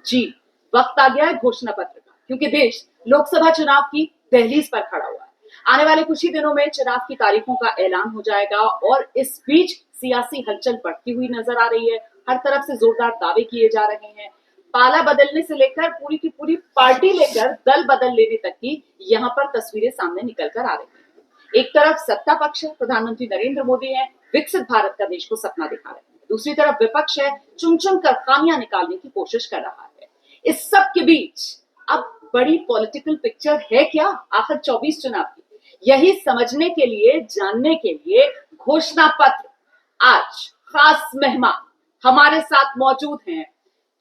जी, वक्त आ गया है घोषणा पत्र का, क्योंकि देश लोकसभा चुनाव की दहलीज पर खड़ा हुआ है। आने वाले कुछ ही दिनों में चुनाव की तारीखों का ऐलान हो जाएगा और इस बीच सियासी हलचल बढ़ती हुई नजर आ रही है। हर तरफ से जोरदार दावे किए जा रहे हैं। पाला बदलने से लेकर पूरी की पूरी पार्टी लेकर दल बदल लेने तक की यहाँ पर तस्वीरें सामने निकल कर आ रही हैं। एक तरफ सत्ता पक्ष है, प्रधानमंत्री नरेंद्र मोदी है, विकसित भारत का देश को सपना दिखा रहे हैं। दूसरी तरफ विपक्ष है, चुन चुन कर खामियां निकालने की कोशिश कर रहा है। इस सब के बीच अब बड़ी पॉलिटिकल पिक्चर है क्या आखिर 24 चुनाव की, यही समझने के लिए, जानने के लिए घोषणा पत्र आज खास मेहमान हमारे साथ मौजूद हैं।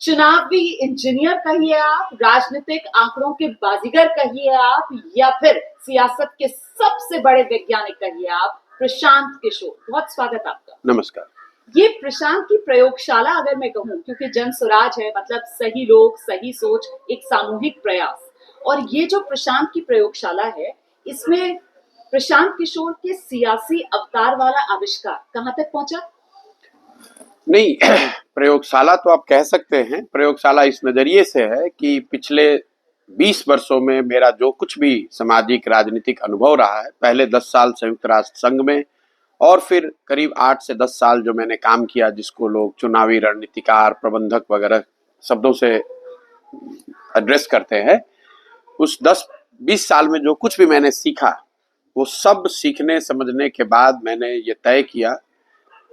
चुनावी इंजीनियर कहिए आप, राजनीतिक आंकड़ों के बाजीगर कहिए आप, या फिर सियासत के सबसे बड़े वैज्ञानिक कहिए आप, प्रशांत किशोर। बहुत स्वागत आपका। नमस्कार। ये प्रशांत की प्रयोगशाला अगर मैं कहूं, क्योंकि जन स्वराज है मतलब सही लोग सही सोच, एक सामूहिक प्रयास, और ये जो प्रशांत की प्रयोगशाला है इसमें प्रशांत किशोर के सियासी अवतार वाला आविष्कार कहां तक पहुंचा? नहीं, प्रयोगशाला तो आप कह सकते हैं। प्रयोगशाला इस नजरिए से है कि पिछले 20 वर्षों में मेरा जो कुछ भी सामाजिक राजनीतिक अनुभव रहा है, पहले 10 साल संयुक्त राष्ट्र संघ में और फिर करीब 8 से 10 साल जो मैंने काम किया, जिसको लोग चुनावी रणनीतिकार, प्रबंधक वगैरह शब्दों से एड्रेस करते हैं, उस 10-20 साल में जो कुछ भी मैंने सीखा, वो सब सीखने समझने के बाद मैंने ये तय किया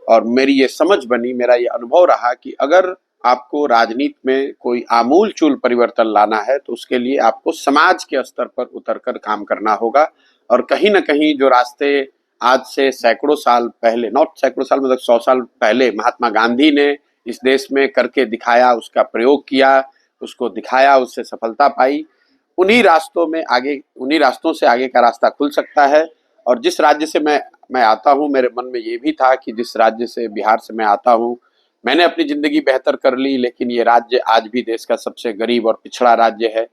और मेरी ये समझ बनी, मेरा ये अनुभव रहा कि अगर आपको राजनीति में कोई आमूल-चूल परिवर्तन लाना है तो उसके लिए आपको समाज के स्तर पर उतरकर काम करना होगा। और कहीं न कहीं जो रास्ते आज से सैकड़ों साल पहले, नॉट सैकड़ों साल मतलब 100 साल पहले महात्मा गांधी ने इस देश में करके दिखाया, उसका प्रयोग किया, उसको दिखाया, उससे सफलता पाई, उन्हीं रास्तों से आगे का रास्ता खुल सकता है। और जिस राज्य से मैं आता हूँ, मेरे मन में ये भी था कि जिस राज्य से, बिहार से मैं आता हूँ, मैंने अपनी जिंदगी बेहतर कर ली, लेकिन ये राज्य आज भी देश का सबसे गरीब और पिछड़ा राज्य है।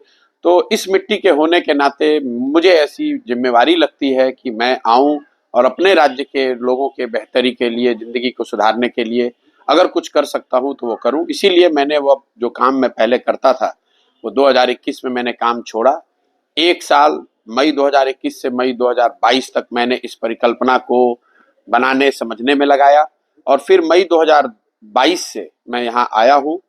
तो इस मिट्टी के होने के नाते मुझे ऐसी जिम्मेवारी लगती है कि मैं आऊं और अपने राज्य के लोगों के बेहतरी के लिए, जिंदगी को सुधारने के लिए अगर कुछ कर सकता हूं तो वो करूं। इसीलिए मैंने वो जो काम मैं पहले करता था वो 2021 में मैंने काम छोड़ा। एक साल मई 2021 से मई 2022 तक मैंने इस परिकल्पना को बनाने समझने में लगाया और फिर मई 2022 से मैं यहाँ आया हूँ।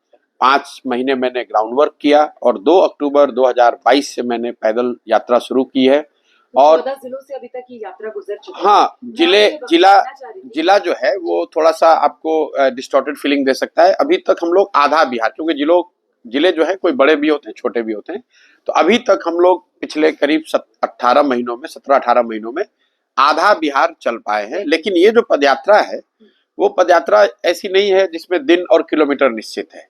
5 महीने मैंने ग्राउंड वर्क किया और 2 अक्टूबर 2022 से मैंने पैदल यात्रा शुरू की है। और 14 जिलों से अभी तक की यात्रा गुजर चुकी है। हाँ, जिला जो है वो थोड़ा सा आपको डिस्टॉर्टेड फीलिंग दे सकता है। अभी तक हम लोग आधा बिहार, क्योंकि जिले जो है कोई बड़े भी होते हैं, छोटे भी होते हैं, तो अभी तक हम लोग पिछले करीब 17-18 महीनों में आधा बिहार चल पाए हैं। लेकिन ये जो पदयात्रा है वो पदयात्रा ऐसी नहीं है जिसमें दिन और किलोमीटर निश्चित है।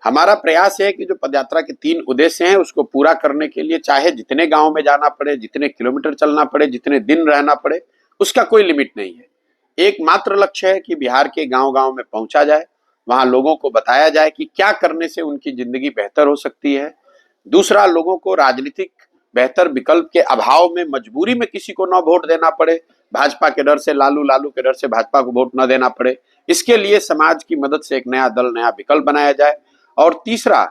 हमारा प्रयास है कि जो पदयात्रा के 3 उद्देश्य हैं उसको पूरा करने के लिए चाहे जितने गांव में जाना पड़े, जितने किलोमीटर चलना पड़े, जितने दिन रहना पड़े, उसका कोई लिमिट नहीं है। एकमात्र लक्ष्य है कि बिहार के गांव-गांव में पहुंचा जाए, वहां लोगों को बताया जाए कि क्या करने से उनकी जिंदगी बेहतर हो सकती है। दूसरा, लोगों को राजनीतिक बेहतर विकल्प के अभाव में मजबूरी में किसी को न वोट देना पड़े, भाजपा के डर से लालू के डर से भाजपा को वोट न देना पड़े। इसके लिए समाज की मदद से एक नया दल, नया विकल्प बनाया जाए। और तीसरा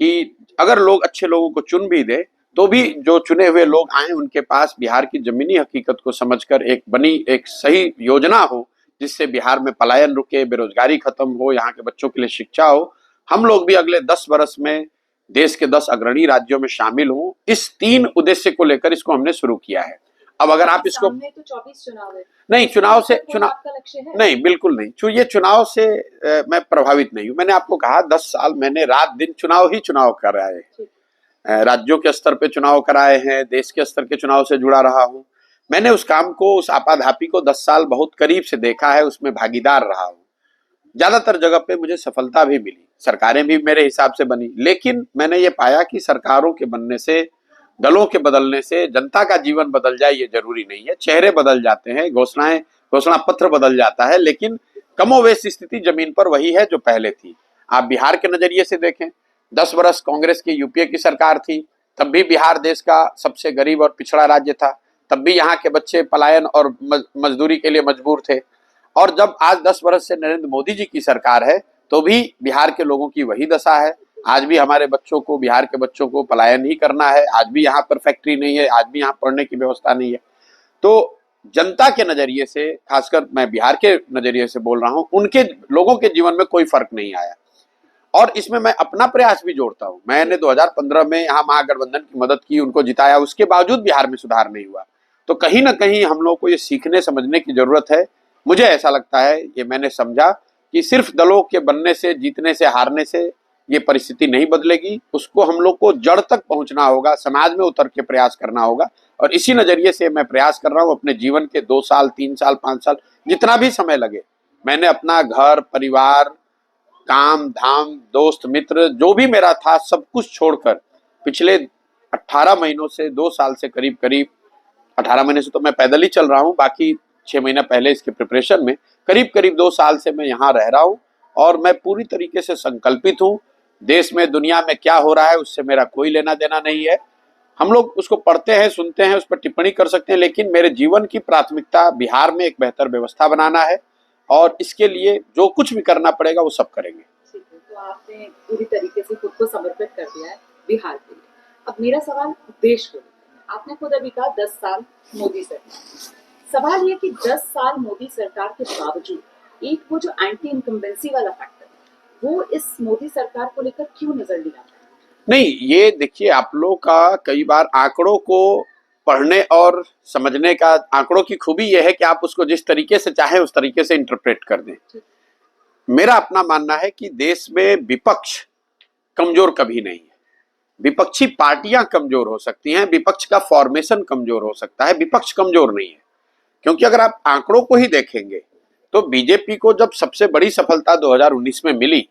कि अगर लोग अच्छे लोगों को चुन भी दे तो भी जो चुने हुए लोग आए उनके पास बिहार की जमीनी हकीकत को समझकर एक सही योजना हो जिससे बिहार में पलायन रुके, बेरोजगारी खत्म हो, यहाँ के बच्चों के लिए शिक्षा हो। हम लोग भी अगले 10 वर्ष में देश के 10 अग्रणी राज्यों में शामिल हों। इस 3 उद्देश्य को लेकर इसको हमने शुरू किया है। अब अगर आप इसको तो 24 चुनाव है। नहीं, चुनाव आपका लक्ष्य है? नहीं, बिल्कुल नहीं। ये चुनाव से मैं प्रभावित नहीं हूँ। मैंने आपको कहा 10 साल मैंने रात दिन चुनाव कराए, राज्यों के स्तर पे चुनाव कराए हैं, देश के स्तर के चुनाव से जुड़ा रहा हूँ। मैंने उस काम को, उस आपाधापी को 10 साल बहुत करीब से देखा है, उसमें भागीदार रहा हूँ। ज्यादातर जगह पे मुझे सफलता भी मिली, सरकारें भी मेरे हिसाब से बनी, लेकिन मैंने ये पाया कि सरकारों के बनने से, दलों के बदलने से जनता का जीवन बदल जाए ये जरूरी नहीं है। चेहरे बदल जाते हैं, घोषणा पत्र बदल जाता है, लेकिन कमोवेश स्थिति जमीन पर वही है जो पहले थी। आप बिहार के नजरिए से देखें, 10 वर्ष कांग्रेस की, यूपीए की सरकार थी, तब भी बिहार देश का सबसे गरीब और पिछड़ा राज्य था, तब भी यहाँ के बच्चे पलायन और मजदूरी के लिए मजबूर थे। और जब आज 10 वर्ष से नरेंद्र मोदी जी की सरकार है तो भी बिहार के लोगों की वही दशा है। आज भी हमारे बच्चों को, बिहार के बच्चों को पलायन ही करना है। आज भी यहाँ पर फैक्ट्री नहीं है, आज भी यहाँ पढ़ने की व्यवस्था नहीं है। तो जनता के नजरिए से, खासकर मैं बिहार के नजरिए से बोल रहा हूं, उनके लोगों के जीवन में कोई फर्क नहीं आया। और इसमें मैं अपना प्रयास भी जोड़ता हूं। मैंने 2015 में यहाँ महागठबंधन की मदद की, उनको जिताया, उसके बावजूद बिहार में सुधार नहीं हुआ। तो कहीं ना कहीं हम लोग को ये सीखने समझने की जरूरत है। मुझे ऐसा लगता है, ये मैंने समझा कि सिर्फ दलों के बनने से, जीतने से, हारने से ये परिस्थिति नहीं बदलेगी। उसको हम लोग को जड़ तक पहुंचना होगा, समाज में उतर के प्रयास करना होगा। और इसी नजरिए से मैं प्रयास कर रहा हूं। अपने जीवन के 2 साल, 3 साल, 5 साल, जितना भी समय लगे, मैंने अपना घर, परिवार, काम धाम, दोस्त मित्र, जो भी मेरा था, सब कुछ छोड़कर पिछले 18 महीनों से, 2 साल से करीब करीब, 18 महीने से तो मैं पैदल ही चल रहा हूँ, बाकी 6 महीना पहले इसके प्रिपरेशन में, करीब करीब 2 साल से मैं यहाँ रह रहा हूँ। और मैं पूरी तरीके से संकल्पित हूँ। देश में, दुनिया में क्या हो रहा है उससे मेरा कोई लेना देना नहीं है। हम लोग उसको पढ़ते हैं, सुनते हैं, उस पर टिप्पणी कर सकते हैं, लेकिन मेरे जीवन की प्राथमिकता बिहार में एक बेहतर व्यवस्था बनाना है। और इसके लिए जो कुछ भी करना पड़ेगा वो सब करेंगे। ठीक है, तो आपने पूरी तरीके से खुद को समर्पित कर दिया है बिहार के लिए। अब मेरा सवाल देश को लेकर है। आपने खुद अभी कहा 10 साल मोदी सरकार। सवाल ये कि 10 साल मोदी सरकार के बावजूद एक वो जो एंटी इनकम्बेंसी वाला फैक्टर है, वो इस मोदी सरकार को लेकर क्यों नजर नहीं आता? नहीं, ये देखिए, आप लोग का कई बार आंकड़ों को पढ़ने और समझने का, आंकड़ों की खूबी यह है कि आप उसको जिस तरीके से चाहें उस तरीके से इंटरप्रेट कर दें। मेरा अपना मानना है कि देश में विपक्ष कमजोर कभी नहीं है। विपक्षी पार्टियां कमजोर हो सकती हैं, विपक्ष का फॉर्मेशन कमजोर हो सकता है, विपक्ष कमजोर नहीं है। क्योंकि अगर आप आंकड़ों को ही देखेंगे तो बीजेपी को जब सबसे बड़ी सफलता 2019 में मिली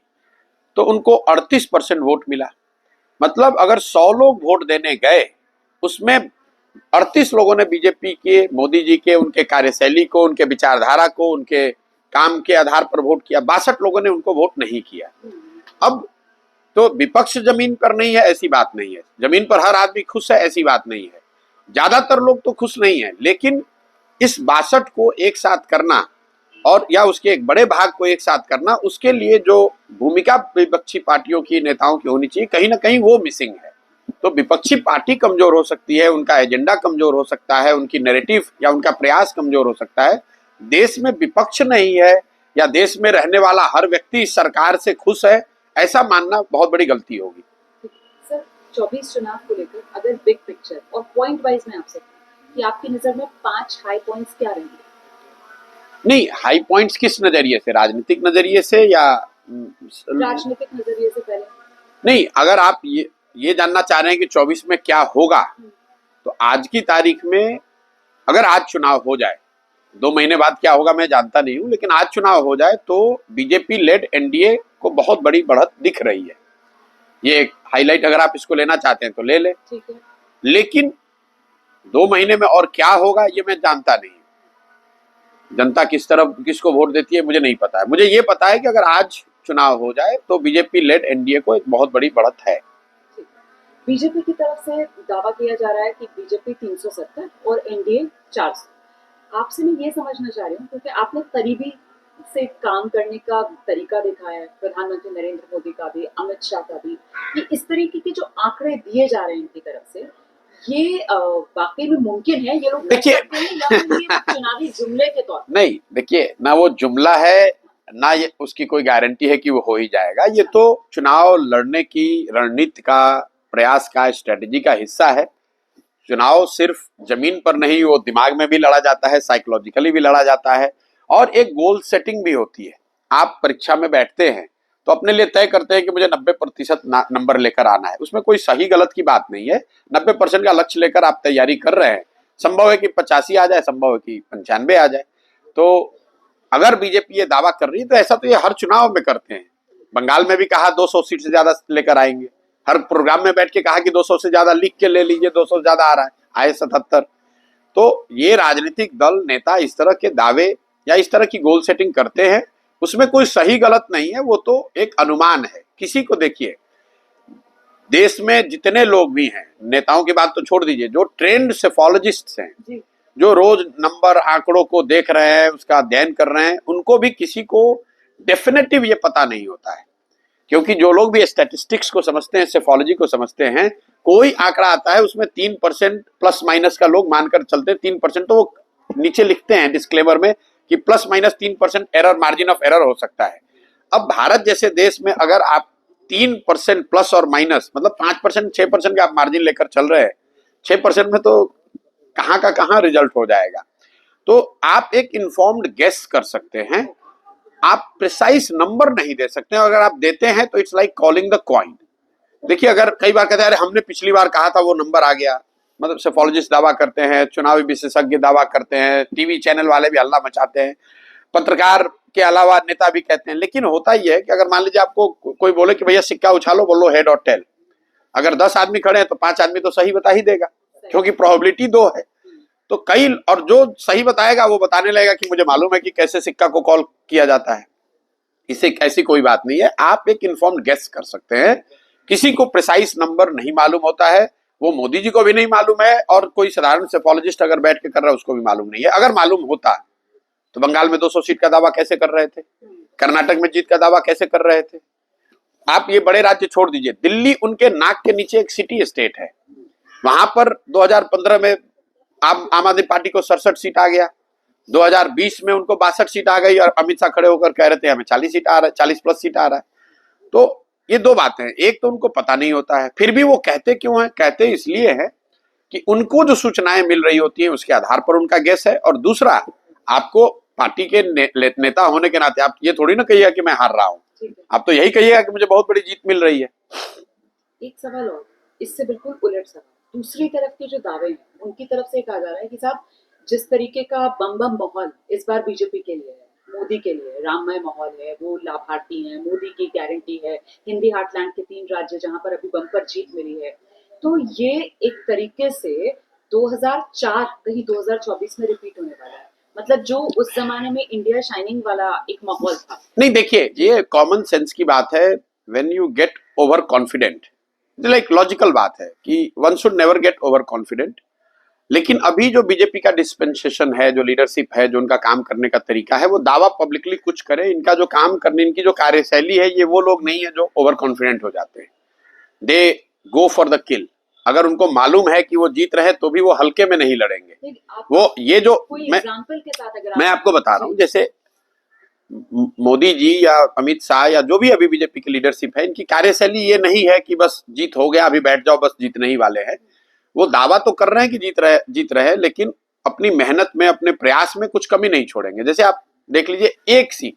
तो उनको 38% वोट मिला। मतलब अगर 100 लोग वोट देने गए, उसमें 38 लोगों ने बीजेपी के, मोदी जी के, उनके कार्यशैली को, उनके विचारधारा को, उनके काम के आधार पर वोट किया। 62 लोगों ने उनको वोट नहीं किया। अब तो विपक्ष जमीन पर नहीं है ऐसी बात नहीं है, जमीन पर हर आदमी खुश है ऐसी बात नहीं है, ज्यादातर लोग तो खुश नहीं है। लेकिन इस 62 को एक साथ करना, और या उसके एक बड़े भाग को एक साथ करना, उसके लिए जो भूमिका विपक्षी पार्टियों की, नेताओं की होनी चाहिए, कहीं ना कहीं वो मिसिंग है। तो विपक्षी पार्टी कमजोर हो सकती है, उनका एजेंडा कमजोर हो सकता है, उनकी नैरेटिव या उनका प्रयास कमजोर हो सकता है। देश में विपक्ष नहीं है या देश में रहने वाला हर व्यक्ति इस सरकार से खुश है, ऐसा मानना बहुत बड़ी गलती होगी। सर, 24 चुनाव को लेकर अगर बिग पिक्चर और पॉइंट वाइज में आपसे कि आपकी नजर में 5 हाई पॉइंट्स क्या रहेंगे? नहीं, हाई पॉइंट्स किस नजरिए से, राजनीतिक नजरिए से या राजनीतिक नजरिए से पहले? नहीं, अगर आप ये जानना चाह रहे हैं कि 24 में क्या होगा, तो आज की तारीख में अगर आज चुनाव हो जाए, 2 महीने बाद क्या होगा मैं जानता नहीं हूं, लेकिन आज चुनाव हो जाए तो बीजेपी लेड एनडीए को बहुत बड़ी बढ़त दिख रही है। ये एक हाईलाइट अगर आप इसको लेना चाहते हैं तो ले ले। ठीक है। लेकिन 2 महीने में और क्या होगा ये मैं जानता नहीं। जनता किस तरफ किसको वोट देती है मुझे नहीं पता है। मुझे ये पता है कि अगर आज चुनाव हो जाए तो बीजेपी लेड एनडीए को एक बहुत बड़ी बढ़त है। बीजेपी की तरफ से दावा किया जा रहा है कि बीजेपी 370 और एनडीए 400। आपसे मैं ये समझना चाह रही हूँ, क्योंकि आपने करीबी से काम करने का तरीका देखा है, प्रधानमंत्री नरेंद्र मोदी का भी, अमित शाह का भी, कि इस तरीके के जो आंकड़े दिए जा रहे हैं इनकी तरफ से, ये वाकई में मुमकिन है? ये लोग देखिए या फिर ये चुनावी जुमले के तौर पर? नहीं, देखिए, ना वो जुमला है ना ये उसकी कोई गारंटी है कि वो हो ही जाएगा। ये तो चुनाव लड़ने की रणनीति का, प्रयास का, स्ट्रेटेजी का हिस्सा है। चुनाव सिर्फ जमीन पर नहीं, वो दिमाग में भी लड़ा जाता है, साइकोलॉजिकली भी लड़ा जाता है, और एक गोल सेटिंग भी होती है। आप परीक्षा में बैठते हैं तो अपने लिए तय करते हैं कि मुझे 90% नंबर लेकर आना है। उसमें कोई सही गलत की बात नहीं है। 90% का लक्ष्य लेकर आप तैयारी कर रहे हैं। संभव है कि 85 आ जाए, संभव है कि 95 आ जाए। तो अगर बीजेपी ये दावा कर रही है तो ऐसा तो ये हर चुनाव में करते हैं। बंगाल में भी कहा 200 सीट से ज्यादा लेकर आएंगे, हर प्रोग्राम में बैठ के कहा कि 200 से ज्यादा लिख के ले लीजिए, 200 से ज्यादा आ रहा है, आए 77। तो ये राजनीतिक दल, नेता इस तरह के दावे या इस तरह की गोल सेटिंग करते हैं। उसमें कोई सही गलत नहीं है, वो तो एक अनुमान है। किसी को देखिए, देश में जितने लोग भी हैं, नेताओं की बात तो छोड़ दीजिए, जो ट्रेंड सेफोलॉजिस्ट हैं, जो रोज नंबर आंकड़ों को देख रहे हैं, उसका अध्ययन कर रहे हैं, उनको भी किसी को डेफिनेटिव ये पता नहीं होता है। क्योंकि जो लोग भी स्टैटिस्टिक्स को समझते हैं, सेफोलॉजी को समझते हैं, कोई आंकड़ा आता है उसमें 3% प्लस माइनस का लोग मानकर चलते हैं। 3% तो वो नीचे लिखते हैं डिस्क्लेमर में कि plus minus 3% error, margin of error हो सकता है। अब भारत जैसे देश में अगर आप 3% प्लस और माइनस मतलब 5%, 6% का आप मार्जिन लेकर चल रहे हैं, 6% में तो कहाँ का कहाँ रिजल्ट हो जाएगा। तो आप एक इन्फॉर्म्ड गेस कर सकते हैं, आप प्रिसाइज नंबर नहीं दे सकते हैं। अगर आप देते हैं तो it's like calling the coin. देखिए, अगर कई बार कहते हैं अरे हमने पिछली बार कहा था वो नंबर आ गया, मतलब सेफोलॉजिस्ट दावा करते हैं, चुनावी विशेषज्ञ दावा करते हैं, टीवी चैनल वाले भी हल्ला मचाते हैं, पत्रकार के अलावा नेता भी कहते हैं। लेकिन होता ही है कि अगर मान लीजिए आपको कोई बोले कि भैया सिक्का उछालो, बोलो हेड और टेल, अगर 10 आदमी खड़े हैं तो 5 आदमी तो सही बता ही देगा, क्योंकि प्रोबेबिलिटी 2 है। तो कई, और जो सही बताएगा वो बताने लगेगा कि मुझे मालूम है कि कैसे सिक्का को कॉल किया जाता है। इसे ऐसी कोई बात नहीं है, आप एक इन्फॉर्म्ड गेस कर सकते हैं। किसी को प्रिसाइज नंबर नहीं मालूम होता है, वो मोदी जी को भी नहीं मालूम है, और कोई साधारण सेफोलॉजिस्ट अगर बैठ के कर रहा है उसको भी मालूम नहीं है। अगर मालूम होता तो बंगाल में 200 सीट का दावा कैसे कर रहे थे, कर्नाटक में जीत का दावा कैसे कर रहे थे। आप ये बड़े राज्य छोड़ दीजिए, दिल्ली उनके नाक के नीचे एक सिटी स्टेट है, वहां पर 2015 में आम आदमी पार्टी को 67 सीट आ गया, 2020 में उनको 62 सीट आ गई, और अमित शाह खड़े होकर कह रहे थे हमें 40 सीट आ रहा है, 40 प्लस सीट आ रहा है। तो ये 2 बातें हैं, एक तो उनको पता नहीं होता है, फिर भी वो कहते क्यों है? कहते इसलिए है कि उनको जो सूचनाएं मिल रही होती हैं उसके आधार पर उनका गेस है। और दूसरा, आपको पार्टी के नेता होने के नाते आप ये थोड़ी ना कहिएगा कि मैं हार रहा हूं, आप तो यही कहिएगा कि मुझे बहुत बड़ी जीत मिल रही है। एक सवाल और, इससे बिल्कुल उलट सवाल, दूसरी तरफ के जो दावे हैं उनकी तरफ से कहा जा रहा है कि साहब जिस तरीके का बम बम माहौल इस बार बीजेपी के लिए है, मोदी के लिए राममय माहौल है, वो लाभार्थी हैं, मोदी की गारंटी है, हिंदी हार्टलैंड के 3 राज्य जहां पर अभी बम्पर जीत मिली है, तो ये एक तरीके से 2004 कहीं 2024 में रिपीट होने वाला है। मतलब जो उस जमाने में इंडिया शाइनिंग वाला एक माहौल था। नहीं, देखिए, ये कॉमन सेंस की बात है। When you get over confident, like logical बात है कि one should never get over confident. लेकिन अभी जो बीजेपी का डिस्पेंसेशन है, जो लीडरशिप है, जो उनका काम करने का तरीका है, वो दावा पब्लिकली कुछ करे, इनका जो काम करने, इनकी जो कार्यशैली है, ये वो लोग नहीं है जो ओवर कॉन्फिडेंट हो जाते हैं। दे गो फॉर द किल। अगर उनको मालूम है कि वो जीत रहे तो भी वो हल्के में नहीं लड़ेंगे। वो ये जो मैं आपको बता रहा हूं, जैसे मोदी जी या अमित शाह या जो भी अभी बीजेपी की लीडरशिप है, इनकी कार्यशैली ये नहीं है कि बस जीत हो गया अभी बैठ जाओ, बस जीतने ही वाले हैं। वो दावा तो कर रहे हैं कि जीत रहे, लेकिन अपनी मेहनत में, अपने प्रयास में कुछ कमी नहीं छोड़ेंगे। जैसे आप देख लीजिए, एक सीट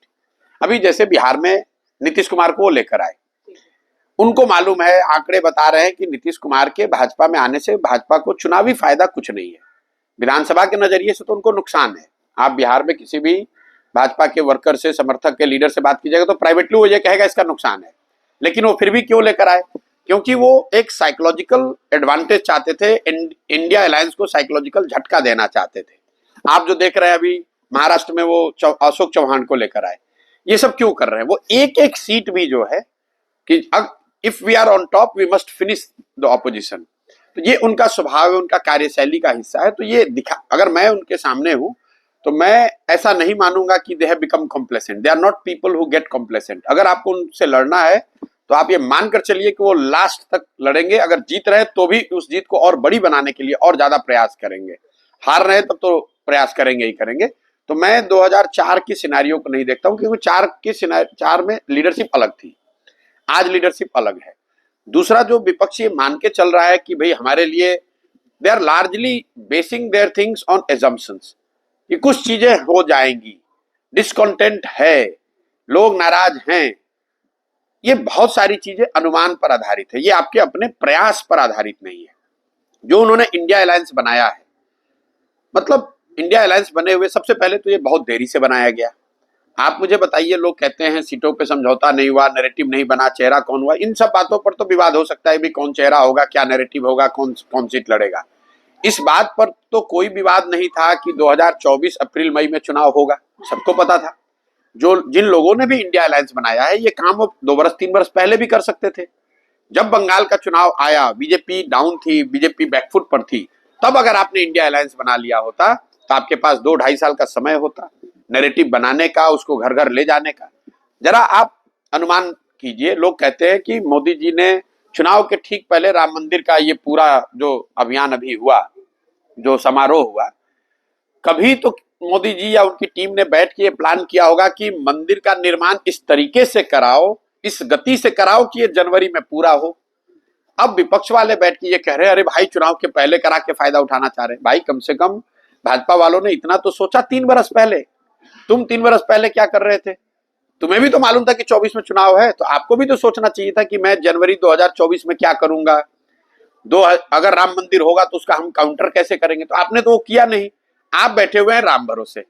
अभी जैसे बिहार में नीतीश कुमार को लेकर आए, उनको मालूम है, आंकड़े बता रहे हैं कि नीतीश कुमार के भाजपा में आने से भाजपा को चुनावी फायदा कुछ नहीं है, विधानसभा के नजरिए से तो उनको नुकसान है। आप बिहार में किसी भी भाजपा के वर्कर से, समर्थक के, लीडर से बात कीजिएगा तो प्राइवेटली वो ये कहेगा इसका नुकसान है, लेकिन वो फिर भी क्यों लेकर आए? क्योंकि वो एक साइकोलॉजिकल एडवांटेज चाहते थे, इंडिया अलायंस को साइकोलॉजिकल झटका देना चाहते थे। आप जो देख रहे हैं अभी महाराष्ट्र में, वो अशोक चौहान को लेकर आए, ये सब क्यों कर रहे हैं? वो एक एक सीट भी जो है कि if we are on top we must finish the opposition, तो ये उनका स्वभाव है, उनका कार्यशैली का हिस्सा है। तो ये दिखा, अगर मैं उनके सामने हूं तो मैं ऐसा नहीं मानूंगा कि they have become complacent. They are not people who get complacent. अगर आपको उनसे लड़ना है तो आप ये मानकर चलिए कि वो लास्ट तक लड़ेंगे। अगर जीत रहे तो भी उस जीत को और बड़ी बनाने के लिए और ज्यादा प्रयास करेंगे, हार रहे तब तो प्रयास करेंगे ही करेंगे। तो मैं 2004 की सिनेरियो को नहीं देखता हूं, क्योंकि 4 में लीडरशिप अलग थी, आज लीडरशिप अलग है। दूसरा, जो विपक्ष ये मान के चल रहा है कि भाई हमारे लिए, they are largely basing their things on assumptions, कि कुछ चीजें हो जाएंगी, डिसकंटेंट है, लोग नाराज हैं, ये बहुत सारी चीजें अनुमान पर आधारित है, ये आपके अपने प्रयास पर आधारित नहीं है। जो उन्होंने इंडिया अलायंस बनाया है, मतलब इंडिया अलायंस बने हुए सबसे पहले तो ये बहुत देरी से बनाया गया। आप मुझे बताइए, लोग कहते हैं सीटों पे समझौता नहीं हुआ, नैरेटिव नहीं बना, चेहरा कौन हुआ, इन सब बातों पर तो विवाद हो सकता है भी, कौन चेहरा होगा, क्या नैरेटिव होगा, कौन सीट लड़ेगा। इस बात पर तो कोई विवाद नहीं था कि 2024 अप्रैल मई में चुनाव होगा, सबको पता था। जिन लोगों ने भी इंडिया अलायंस बनाया है, ये काम वो 2 वर्ष 3 वर्ष पहले भी कर सकते थे। जब बंगाल का चुनाव आया, बीजेपी डाउन थी, बीजेपी बैकफुट पर थी, तब अगर आपने इंडिया अलायंस बना लिया होता तो आपके पास 2-2.5 साल का समय होता नैरेटिव बनाने का, उसको घर घर ले जाने का। जरा आप अनुमान कीजिए। लोग कहते हैं कि मोदी जी ने चुनाव के ठीक पहले राम मंदिर का ये पूरा जो अभियान अभी हुआ, जो समारोह हुआ, कभी तो मोदी जी या उनकी टीम ने बैठ के ये प्लान किया होगा कि मंदिर का निर्माण इस तरीके से कराओ, इस गति से कराओ कि ये जनवरी में पूरा हो। अब विपक्ष वाले बैठ के ये कह रहे हैं अरे भाई चुनाव के पहले करा के फायदा उठाना चाह रहे हैं। भाई कम से कम भाजपा वालों ने इतना तो सोचा 3 बरस पहले। तुम 3 बरस पहले क्या कर रहे थे? तुम्हें भी तो मालूम था कि 24 में चुनाव है, तो आपको भी तो सोचना चाहिए था कि मैं जनवरी 2024 में क्या करूंगा, अगर राम मंदिर होगा तो उसका हम काउंटर कैसे करेंगे। तो आपने तो वो किया नहीं। आप बैठे हुए हैं राम भरोसे,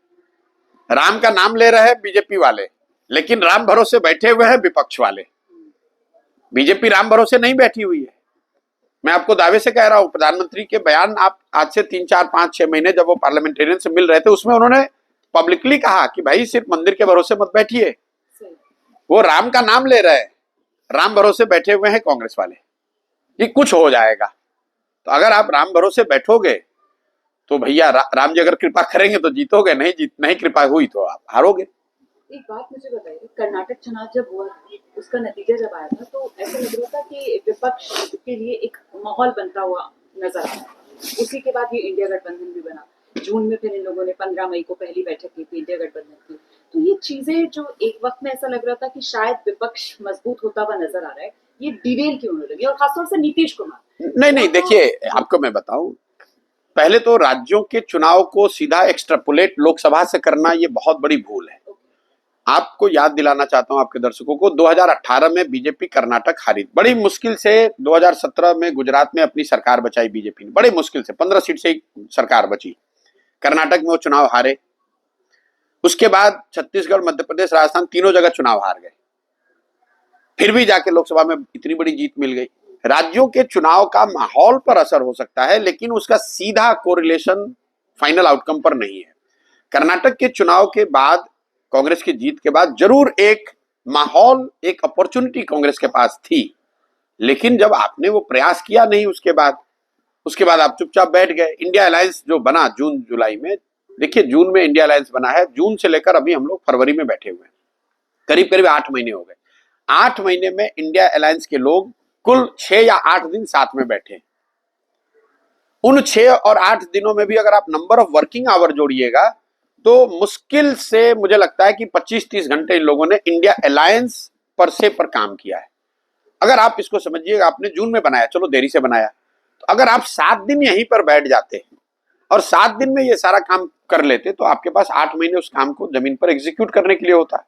राम का नाम ले रहे हैं बीजेपी वाले, लेकिन राम भरोसे बैठे हुए हैं विपक्ष वाले। बीजेपी राम भरोसे नहीं बैठी हुई है। मैं आपको दावे से कह रहा हूं, प्रधानमंत्री के बयान आप आज से 3, 4, 5, 6 महीने जब वो पार्लियामेंटेरियन से मिल रहे थे, उसमें उन्होंने पब्लिकली कहा कि भाई सिर्फ मंदिर के भरोसे मत बैठिए। वो राम का नाम ले रहे हैं, राम भरोसे बैठे हुए हैं कांग्रेस वाले कि कुछ हो जाएगा। तो अगर आप राम भरोसे बैठोगे तो भैया राम जी अगर कृपा करेंगे तो जीतोगे, नहीं कृपा हुई तो आप हारोगे। एक बात मुझे बताइए, कर्नाटक चुनाव जब हुआ उसका नतीजा जब आया था तो ऐसा लग रहा था कि विपक्ष के लिए एक माहौल बनता हुआ नजर आया। उसी के बाद ये इंडिया गठबंधन भी बना। जून में फिर इन लोगों ने 15 मई को पहली बैठक की थी इंडिया गठबंधन की। तो ये चीजें जो एक वक्त में ऐसा लग रहा था कि शायद विपक्ष मजबूत होता हुआ नजर आ रहा है, ये डिरेल क्यों होने लगी? और खासतौर से नीतीश कुमार। नहीं देखिए, आपको मैं बताऊं, पहले तो राज्यों के चुनाव को सीधा एक्सट्रापोलेट लोकसभा से करना ये बहुत बड़ी भूल है। आपको याद दिलाना चाहता हूं आपके दर्शकों को, 2018 में बीजेपी कर्नाटक हारी, बड़ी मुश्किल से 2017 में गुजरात में अपनी सरकार बचाई बीजेपी ने, बड़ी मुश्किल से 15 सीट से सरकार बची। कर्नाटक में वो चुनाव हारे, उसके बाद छत्तीसगढ़, मध्य प्रदेश, राजस्थान तीनों जगह चुनाव हार गए, फिर भी जाके लोकसभा में इतनी बड़ी जीत मिल गई। राज्यों के चुनाव का माहौल पर असर हो सकता है, लेकिन उसका सीधा कोरिलेशन फाइनल आउटकम पर नहीं है। कर्नाटक के चुनाव के बाद, कांग्रेस की जीत के बाद जरूर एक माहौल, एक अपॉर्चुनिटी कांग्रेस के पास थी, लेकिन जब आपने वो प्रयास किया नहीं उसके बाद आप चुपचाप बैठ गए। इंडिया अलायंस जो बना जून जुलाई में, देखिए जून में इंडिया अलायंस बना है, जून से लेकर अभी हम लोग फरवरी में बैठे हुए हैं, करीब करीब 8 महीने हो गए। 8 महीने में इंडिया अलायंस के लोग कुल 6 या 8 दिन साथ में बैठे। उन 6 और 8 दिनों में भी अगर आप नंबर ऑफ वर्किंग आवर जोड़िएगा तो मुश्किल से मुझे लगता है कि 25-30 घंटे इन लोगों ने इंडिया अलायंस पर काम किया है। अगर आप इसको समझिएगा, आपने जून में बनाया, चलो देरी से बनाया, तो अगर आप 7 दिन यहीं पर बैठ जाते और 7 दिन में ये सारा काम कर लेते तो आपके पास 8 महीने उस काम को जमीन पर एग्जीक्यूट करने के लिए होता।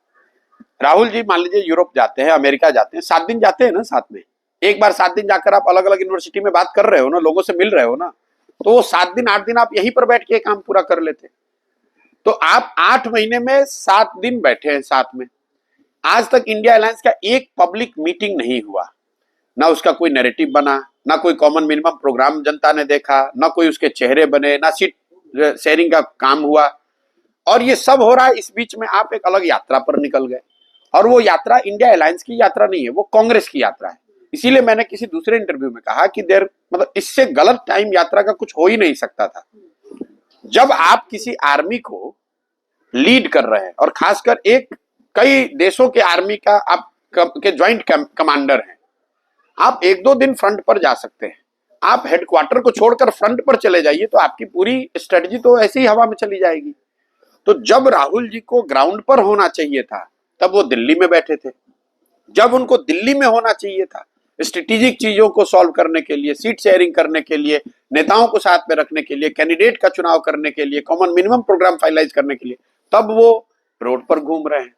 राहुल जी मान लीजिए यूरोप जाते हैं, अमेरिका जाते हैं, 7 दिन जाते हैं ना साथ में, एक बार 7 दिन जाकर आप अलग अलग यूनिवर्सिटी में बात कर रहे हो ना, लोगों से मिल रहे हो ना, तो वो 7 दिन 8 दिन आप यहीं पर बैठ के काम पूरा कर लेते। तो आप 8 महीने में 7 दिन बैठे हैं साथ में। आज तक इंडिया अलायंस का एक पब्लिक मीटिंग नहीं हुआ, ना उसका कोई नैरेटिव बना, ना कोई कॉमन मिनिमम प्रोग्राम जनता ने देखा, ना कोई उसके चेहरे बने, ना सीट शेयरिंग का काम हुआ, और ये सब हो रहा है। इस बीच में आप एक अलग यात्रा पर निकल गए, और वो यात्रा इंडिया अलायंस की यात्रा नहीं है, वो कांग्रेस की यात्रा है। इसीलिए मैंने किसी दूसरे इंटरव्यू में कहा कि मतलब इससे गलत टाइम यात्रा का कुछ हो ही नहीं सकता था। जब आप किसी आर्मी को लीड कर रहे हैं, और खासकर कई देशों के आर्मी का आप के ज्वाइंट कमांडर हैं, आप 1-2 दिन फ्रंट पर जा सकते हैं। आप हेडक्वार्टर को छोड़कर फ्रंट पर चले जाइए तो आपकी पूरी स्ट्रेटजी तो ऐसे ही हवा में चली जाएगी। तो जब राहुल जी को ग्राउंड पर होना चाहिए था तब वो दिल्ली में बैठे थे। जब उनको दिल्ली में होना चाहिए था स्ट्रेटेजिक चीजों को सॉल्व करने के लिए, सीट शेयरिंग करने के लिए, नेताओं को साथ में रखने के लिए, कैंडिडेट का चुनाव करने के लिए, कॉमन मिनिमम प्रोग्राम फाइनलाइज करने के लिए, तब वो रोड पर घूम रहे हैं।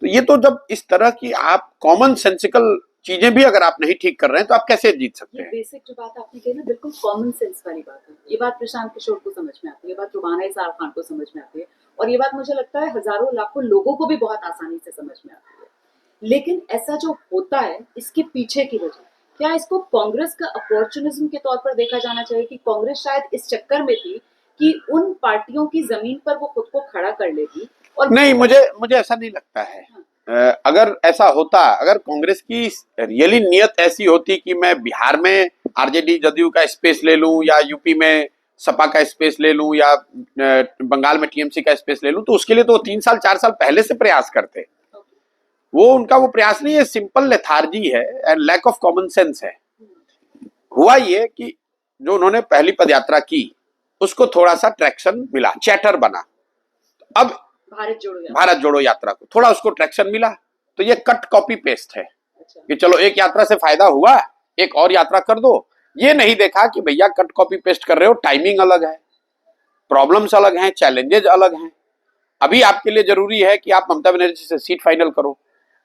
तो ये तो जब इस तरह की आप कॉमन सेंसिकल चीजें भी अगर आप नहीं ठीक कर रहे हैं तो आप कैसे जीत सकते हैं? बेसिक जो बात आपने कही ना, बिल्कुल कॉमन सेंस वाली बात है। ये बात प्रशांत किशोर को समझ में आती है, ये बात रुबाना इसार खान को समझ में आती है, और ये बात मुझे लगता है हजारों लाखों लोगों को भी बहुत आसानी से समझ में आती है। लेकिन ऐसा जो होता है, इसके पीछे की वजह क्या, इसको कांग्रेस का अपॉर्चुनिज्म के तौर पर देखा जाना चाहिए कि कांग्रेस शायद इस चक्कर में थी कि उन पार्टियों की जमीन पर वो खुद को खड़ा कर लेती? और नहीं, मुझे ऐसा नहीं लगता है। अगर ऐसा होता, अगर कांग्रेस की रियली नियत ऐसी होती कि मैं बिहार में आरजेडी जदयू का स्पेस ले लूं, या यूपी में सपा का स्पेस ले लूं, या बंगाल में टीएमसी का स्पेस ले लूं, तो उसके लिए तो 3 साल 4 साल पहले से प्रयास करते। वो उनका वो प्रयास नहीं है, सिंपल लेथार्जी है and lack of common sense है। हुआ ये कि जो उन्होंने पहली पदयात्रा की उसको थोड़ा सा ट्रैक्शन मिला, चैटर बना। अब भारत जोड़ो यात्रा को थोड़ा उसको ट्रैक्शन मिला, तो ये कट कॉपी पेस्ट है कि चलो एक यात्रा से फायदा हुआ, एक और यात्रा कर दो। ये नहीं देखा कि भैया कट कॉपी पेस्ट कर रहे हो, टाइमिंग अलग है, प्रॉब्लम्स अलग हैं, चैलेंजेस अलग हैं। अभी आपके लिए जरूरी है कि आप ममता बनर्जी से सीट फाइनल करो।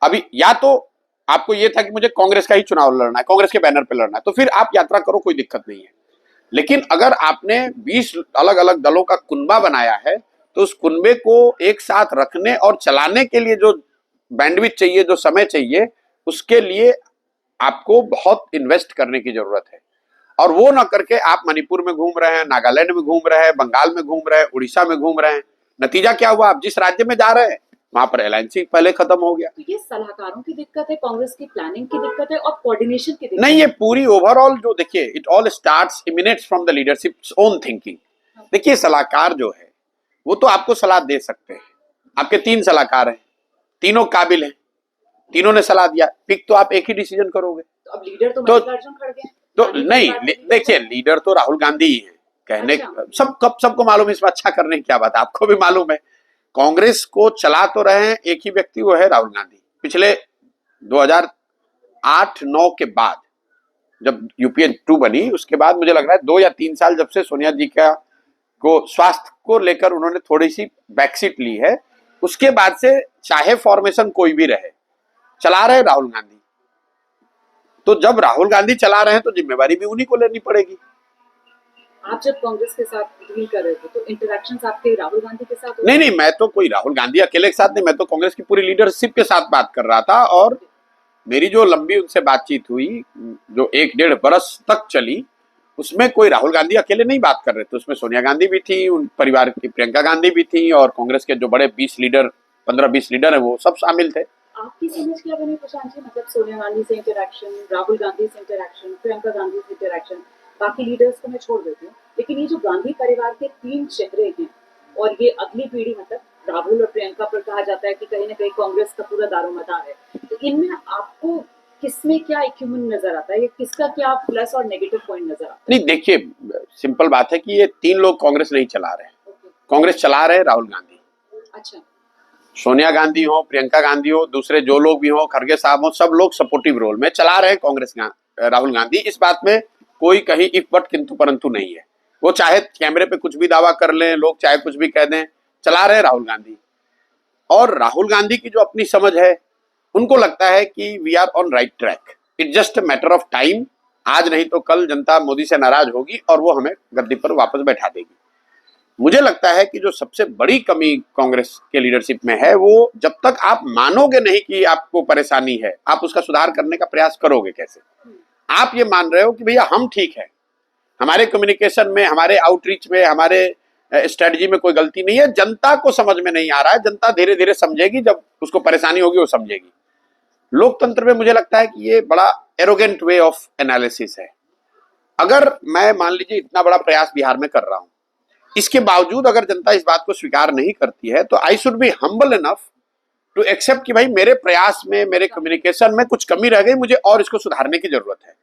अभी या तो आपको ये था कि मुझे कांग्रेस का ही चुनाव लड़ना है, कांग्रेस के बैनर पे लड़ना है, तो फिर आप यात्रा करो, कोई दिक्कत नहीं है। लेकिन अगर आपने 20 अलग अलग दलों का कुनबा बनाया है, तो उस कुनबे को एक साथ रखने और चलाने के लिए जो बैंडविड्थ चाहिए, जो समय चाहिए, उसके लिए आपको बहुत इन्वेस्ट करने की जरूरत है। और वो ना करके आप मणिपुर में घूम रहे हैं, नागालैंड में घूम रहे हैं, बंगाल में घूम रहे हैं, उड़ीसा में घूम रहे हैं। नतीजा क्या हुआ? आप जिस राज्य में जा रहे हैं वहां पर एलायंस पहले खत्म हो गया। तो ये सलाहकारों की दिक्कत है, कांग्रेस की प्लानिंग की दिक्कत है और कोऑर्डिनेशन की दिक्कत नहीं, ये पूरी ओवरऑल जो देखिए, it all starts emanates from the leaderships own thinking. देखिए, सलाहकार जो है वो तो आपको सलाह दे सकते हैं। आपके 3 सलाहकार हैं, तीनों काबिल हैं, तीनों ने सलाह दिया, पिक तो आप एक ही डिसीजन करोगे। तो अब लीडर तो मल्लिकार्जुन खड़गे हैं। तो नहीं, देखिए, लीडर तो राहुल गांधी ही है कहने। अच्छा। सबको मालूम है, इसमें अच्छा करने की क्या बात है, आपको भी मालूम है। कांग्रेस को चला तो रहे हैं एक ही व्यक्ति, वो है राहुल गांधी। पिछले 2008-9 के बाद जब यूपीए 2 बनी, उसके बाद मुझे लग रहा है 2 या 3 साल जब से सोनिया जी का को स्वास्थ्य को लेकर उन्होंने थोड़ी सी बैकसीट ली है, उसके बाद से चाहे फॉर्मेशन कोई भी रहे, चला रहे राहुल गांधी। तो जब राहुल गांधी चला रहे हैं तो जिम्मेवारी भी उन्हीं को लेनी पड़ेगी। आप जब कांग्रेस के साथ डील कर रहे थे तो इंटरेक्शंस आपके राहुल गांधी के साथ? नहीं, मैं तो कोई राहुल गांधी अकेले के साथ नहीं, मैं तो कांग्रेस की पूरी लीडरशिप के साथ बात कर रहा था। और मेरी जो लंबी उनसे बातचीत हुई, जो 1-1.5 बरस तक चली, उसमें कोई राहुल गांधी अकेले नहीं बात कर रहे थे। उसमें सोनिया गांधी भी थी, उन परिवार की प्रियंका गांधी भी थी, और कांग्रेस के जो बड़े 15-20 लीडर है वो सब शामिल थे। आपकी समझ क्या बनी प्रशांत जी? मतलब सोनिया गांधी से इंटरेक्शन, राहुल गांधी से इंटरेक्शन, प्रियंका गांधी से इंटरेक्शन, बाकी लीडर्स को मैं छोड़ देती हूँ, लेकिन ये जो गांधी परिवार के 3 चेहरे हैं और ये अगली पीढ़ी, मतलब राहुल और प्रियंका पर कहा जाता है कि कहीं ना कहीं कांग्रेस का पूरा दारोमदार है, तो इनमें आपको किसमें क्या इक्विपमेंट नजर आता है, या किसका क्या प्लस और नेगेटिव पॉइंट नजर आता है? नहीं, देखिए, सिंपल बात है कि ये 3 लोग कांग्रेस नहीं चला रहे। कांग्रेस चला रहे राहुल गांधी। अच्छा। सोनिया गांधी हो, प्रियंका गांधी हो, दूसरे जो लोग भी हो, खड़गे साहब हो, सब लोग सपोर्टिव रोल में चला रहे कांग्रेस राहुल गांधी। इस बात में कोई कहीं इफ बट किंतु परंतु नहीं है। वो चाहे कैमरे पे कुछ भी दावा कर लें, लोग चाहे कुछ भी कह दें, चला रहे राहुल गांधी। और राहुल गांधी की जो अपनी समझ है, उनको लगता है कि we are on right track, it's just matter of time. आज नहीं तो कल जनता मोदी से नाराज होगी और वो हमें गद्दी पर वापस बैठा देगी। मुझे लगता है कि जो सबसे बड़ी कमी कांग्रेस के लीडरशिप में है, वो जब तक आप मानोगे नहीं कि आपको परेशानी है, आप उसका सुधार करने का प्रयास करोगे कैसे? आप ये मान रहे हो कि भैया हम ठीक है, हमारे कम्युनिकेशन में, हमारे आउटरीच में, हमारे स्ट्रेटजी में कोई गलती नहीं है। जनता को समझ में नहीं आ रहा है, जनता धीरे धीरे समझेगी, जब उसको परेशानी होगी वो समझेगी। लोकतंत्र में मुझे लगता है कि ये बड़ा एरोगेंट वे ऑफ एनालिसिस है। अगर मैं मान लीजिए इतना बड़ा प्रयास बिहार में कर रहा हूं, इसके बावजूद अगर जनता इस बात को स्वीकार नहीं करती है, तो I should be humble enough to accept कि भाई मेरे प्रयास में, मेरे कम्युनिकेशन में कुछ कमी रह गई, मुझे और इसको सुधारने की जरूरत है।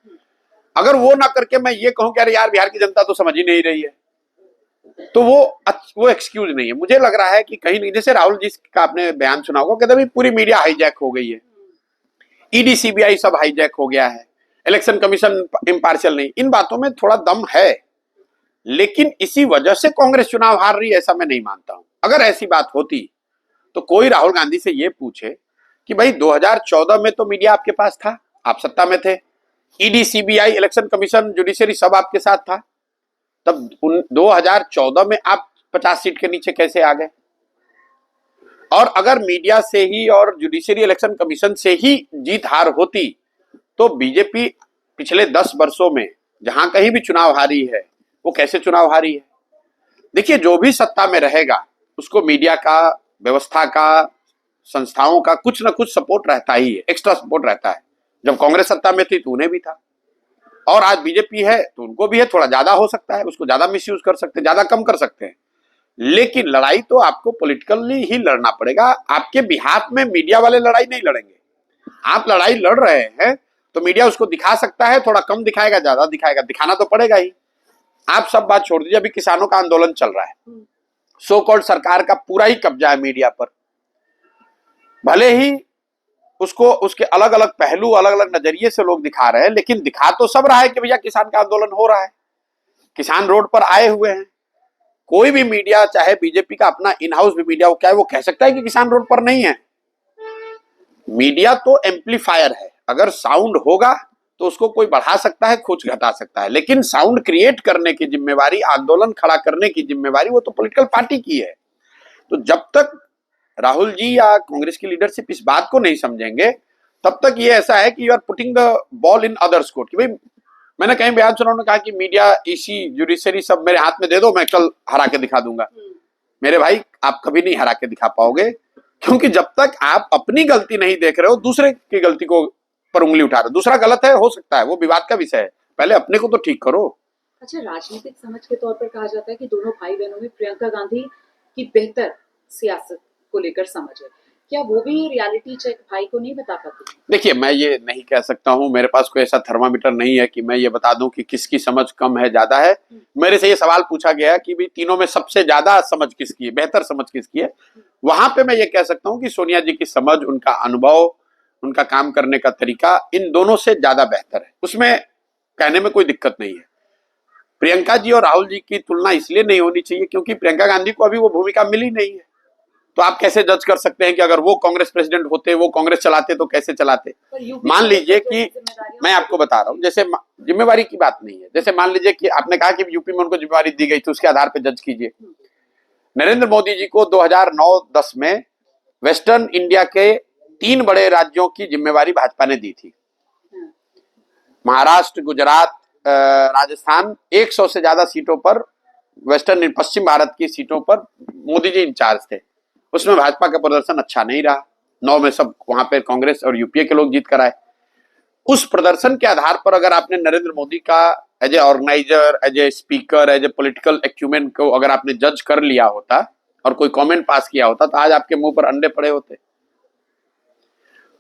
अगर वो ना करके मैं ये कहूं कि अरे यार बिहार की जनता तो समझ ही नहीं रही है, तो वो एक्सक्यूज नहीं है। मुझे लग रहा है कि कहीं नहीं, जैसे राहुल जी का आपने बयान सुना होगा, कहते भाई पूरी मीडिया हाईजैक हो गई है, ईडी सीबीआई सब हाईजैक हो गया है, इलेक्शन कमीशन इम्पार्शियल नहीं। इन बातों में थोड़ा दम है, लेकिन इसी वजह से कांग्रेस चुनाव हार रही है ऐसा मैं नहीं मानता हूं। अगर ऐसी बात होती तो कोई राहुल गांधी से ये पूछे कि भाई 2014 में तो मीडिया आपके पास था, आप सत्ता में थे, ED CBI election commission judiciary सब आपके साथ था, तब 2014 में आप 50 सीट के नीचे कैसे आ गए? और अगर मीडिया से ही और जुडिशरी इलेक्शन कमीशन से ही जीत हार होती, तो बीजेपी पिछले 10 वर्षों में जहां कहीं भी चुनाव हारी है, वो कैसे चुनाव हारी है? देखिए, जो भी सत्ता में रहेगा उसको मीडिया का, व्यवस्था का, संस्थाओं का कुछ ना कुछ सपोर्ट रहता ही है, एक्स्ट्रा सपोर्ट रहता है। जब कांग्रेस सत्ता में थी तो उन्हें भी था, और आज बीजेपी है तो उनको भी है, थोड़ा ज्यादा हो सकता है, उसको ज्यादा मिसयूज कर सकते हैं, ज्यादा कम कर सकते हैं। लेकिन लड़ाई तो आपको पॉलिटिकली ही लड़ना पड़ेगा। आपके बिहाफ में मीडिया वाले लड़ाई नहीं लड़ेंगे। आप लड़ाई लड़ रहे हैं तो मीडिया उसको दिखा सकता है, थोड़ा कम दिखाएगा, ज्यादा दिखाएगा, दिखाना तो पड़ेगा ही। आप सब बात छोड़ दीजिए, अभी किसानों का आंदोलन चल रहा है, सो कॉल्ड सरकार का पूरा ही कब्जा है मीडिया पर। भले ही उसको उसके अलग अलग पहलू, अलग अलग नजरिए से लोग दिखा रहे हैं, लेकिन दिखा तो सब रहा है कि भैया किसान का आंदोलन हो रहा है, किसान रोड पर आए हुए हैं। कोई भी मीडिया, चाहे बीजेपी का अपना इन हाउस भी मीडिया हो, क्या है वो कह सकता है कि किसान रोड पर नहीं है? मीडिया तो एम्पलीफायर है, अगर साउंड होगा तो उसको कोई बढ़ा सकता है, कुछ घटा सकता है, लेकिन साउंड क्रिएट करने की जिम्मेवारी, आंदोलन खड़ा करने की जिम्मेवारी वो तो पॉलिटिकल पार्टी की है। तो जब तक राहुल जी या कांग्रेस की लीडरशिप इस बात को नहीं समझेंगे, तब तक ये ऐसा है कि you are putting the ball in others court. कि भाई मैंने कहीं बयान सुना, उन्होंने कहा कि मीडिया, ईसी, जुडिशरी सब मेरे हाथ में दे दो, मैं कल हरा के दिखा दूंगा। मेरे भाई, आप कभी नहीं हरा के दिखा पाओगे, क्योंकि जब तक आप अपनी गलती नहीं देख रहे हो, दूसरे की गलती को पर उंगली उठा रहे हो। दूसरा गलत है, हो सकता है, वो विवाद का विषय है, पहले अपने को तो ठीक करो। अच्छा, राजनीतिक समझ के तौर पर कहा जाता है कि दोनों भाई बहनों में प्रियंका गांधी की बेहतर सियासत को लेकर समझ है, क्या वो भी रियलिटी चेक भाई को नहीं बता पाती? देखिए, मैं ये नहीं कह सकता हूं, मेरे पास कोई ऐसा थर्मामीटर नहीं है कि मैं ये बता दूं कि किसकी समझ कम है, ज्यादा है। मेरे से ये सवाल पूछा गया कि भी तीनों में सबसे ज्यादा समझ किसकी है, बेहतर समझ किसकी है, वहां पे मैं ये कह सकता हूं कि सोनिया जी की समझ, उनका अनुभव, उनका काम करने का तरीका इन दोनों से ज्यादा बेहतर है, उसमें कहने में कोई दिक्कत नहीं है। प्रियंका जी और राहुल जी की तुलना इसलिए नहीं होनी चाहिए क्योंकि प्रियंका गांधी को अभी वो भूमिका मिली नहीं है। तो आप कैसे जज कर सकते हैं कि अगर वो कांग्रेस प्रेसिडेंट होते, वो कांग्रेस चलाते, तो कैसे चलाते? मान लीजिए कि मैं आपको बता रहा हूं, जैसे जिम्मेवारी की बात नहीं है, जैसे मान लीजिए कि आपने कहा कि यूपी में उनको जिम्मेवारी दी गई थी, उसके आधार पर जज कीजिए। नरेंद्र मोदी जी को 2009-10 में वेस्टर्न इंडिया के 3 बड़े राज्यों की जिम्मेवारी भाजपा ने दी थी, महाराष्ट्र, गुजरात, राजस्थान। 100 से ज्यादा सीटों पर, वेस्टर्न पश्चिम भारत की सीटों पर मोदी जी इंचार्ज थे। उसमें भाजपा का प्रदर्शन अच्छा नहीं रहा, 9 में सब वहां पे कांग्रेस और यूपीए के लोग जीत कर आए। उस प्रदर्शन के आधार पर अगर आपने नरेंद्र मोदी का as a organizer, as a speaker, as a political acumen को अगर आपने जज कर लिया होता और कोई कमेंट पास किया होता, तो आज आपके मुंह पर अंडे पड़े होते।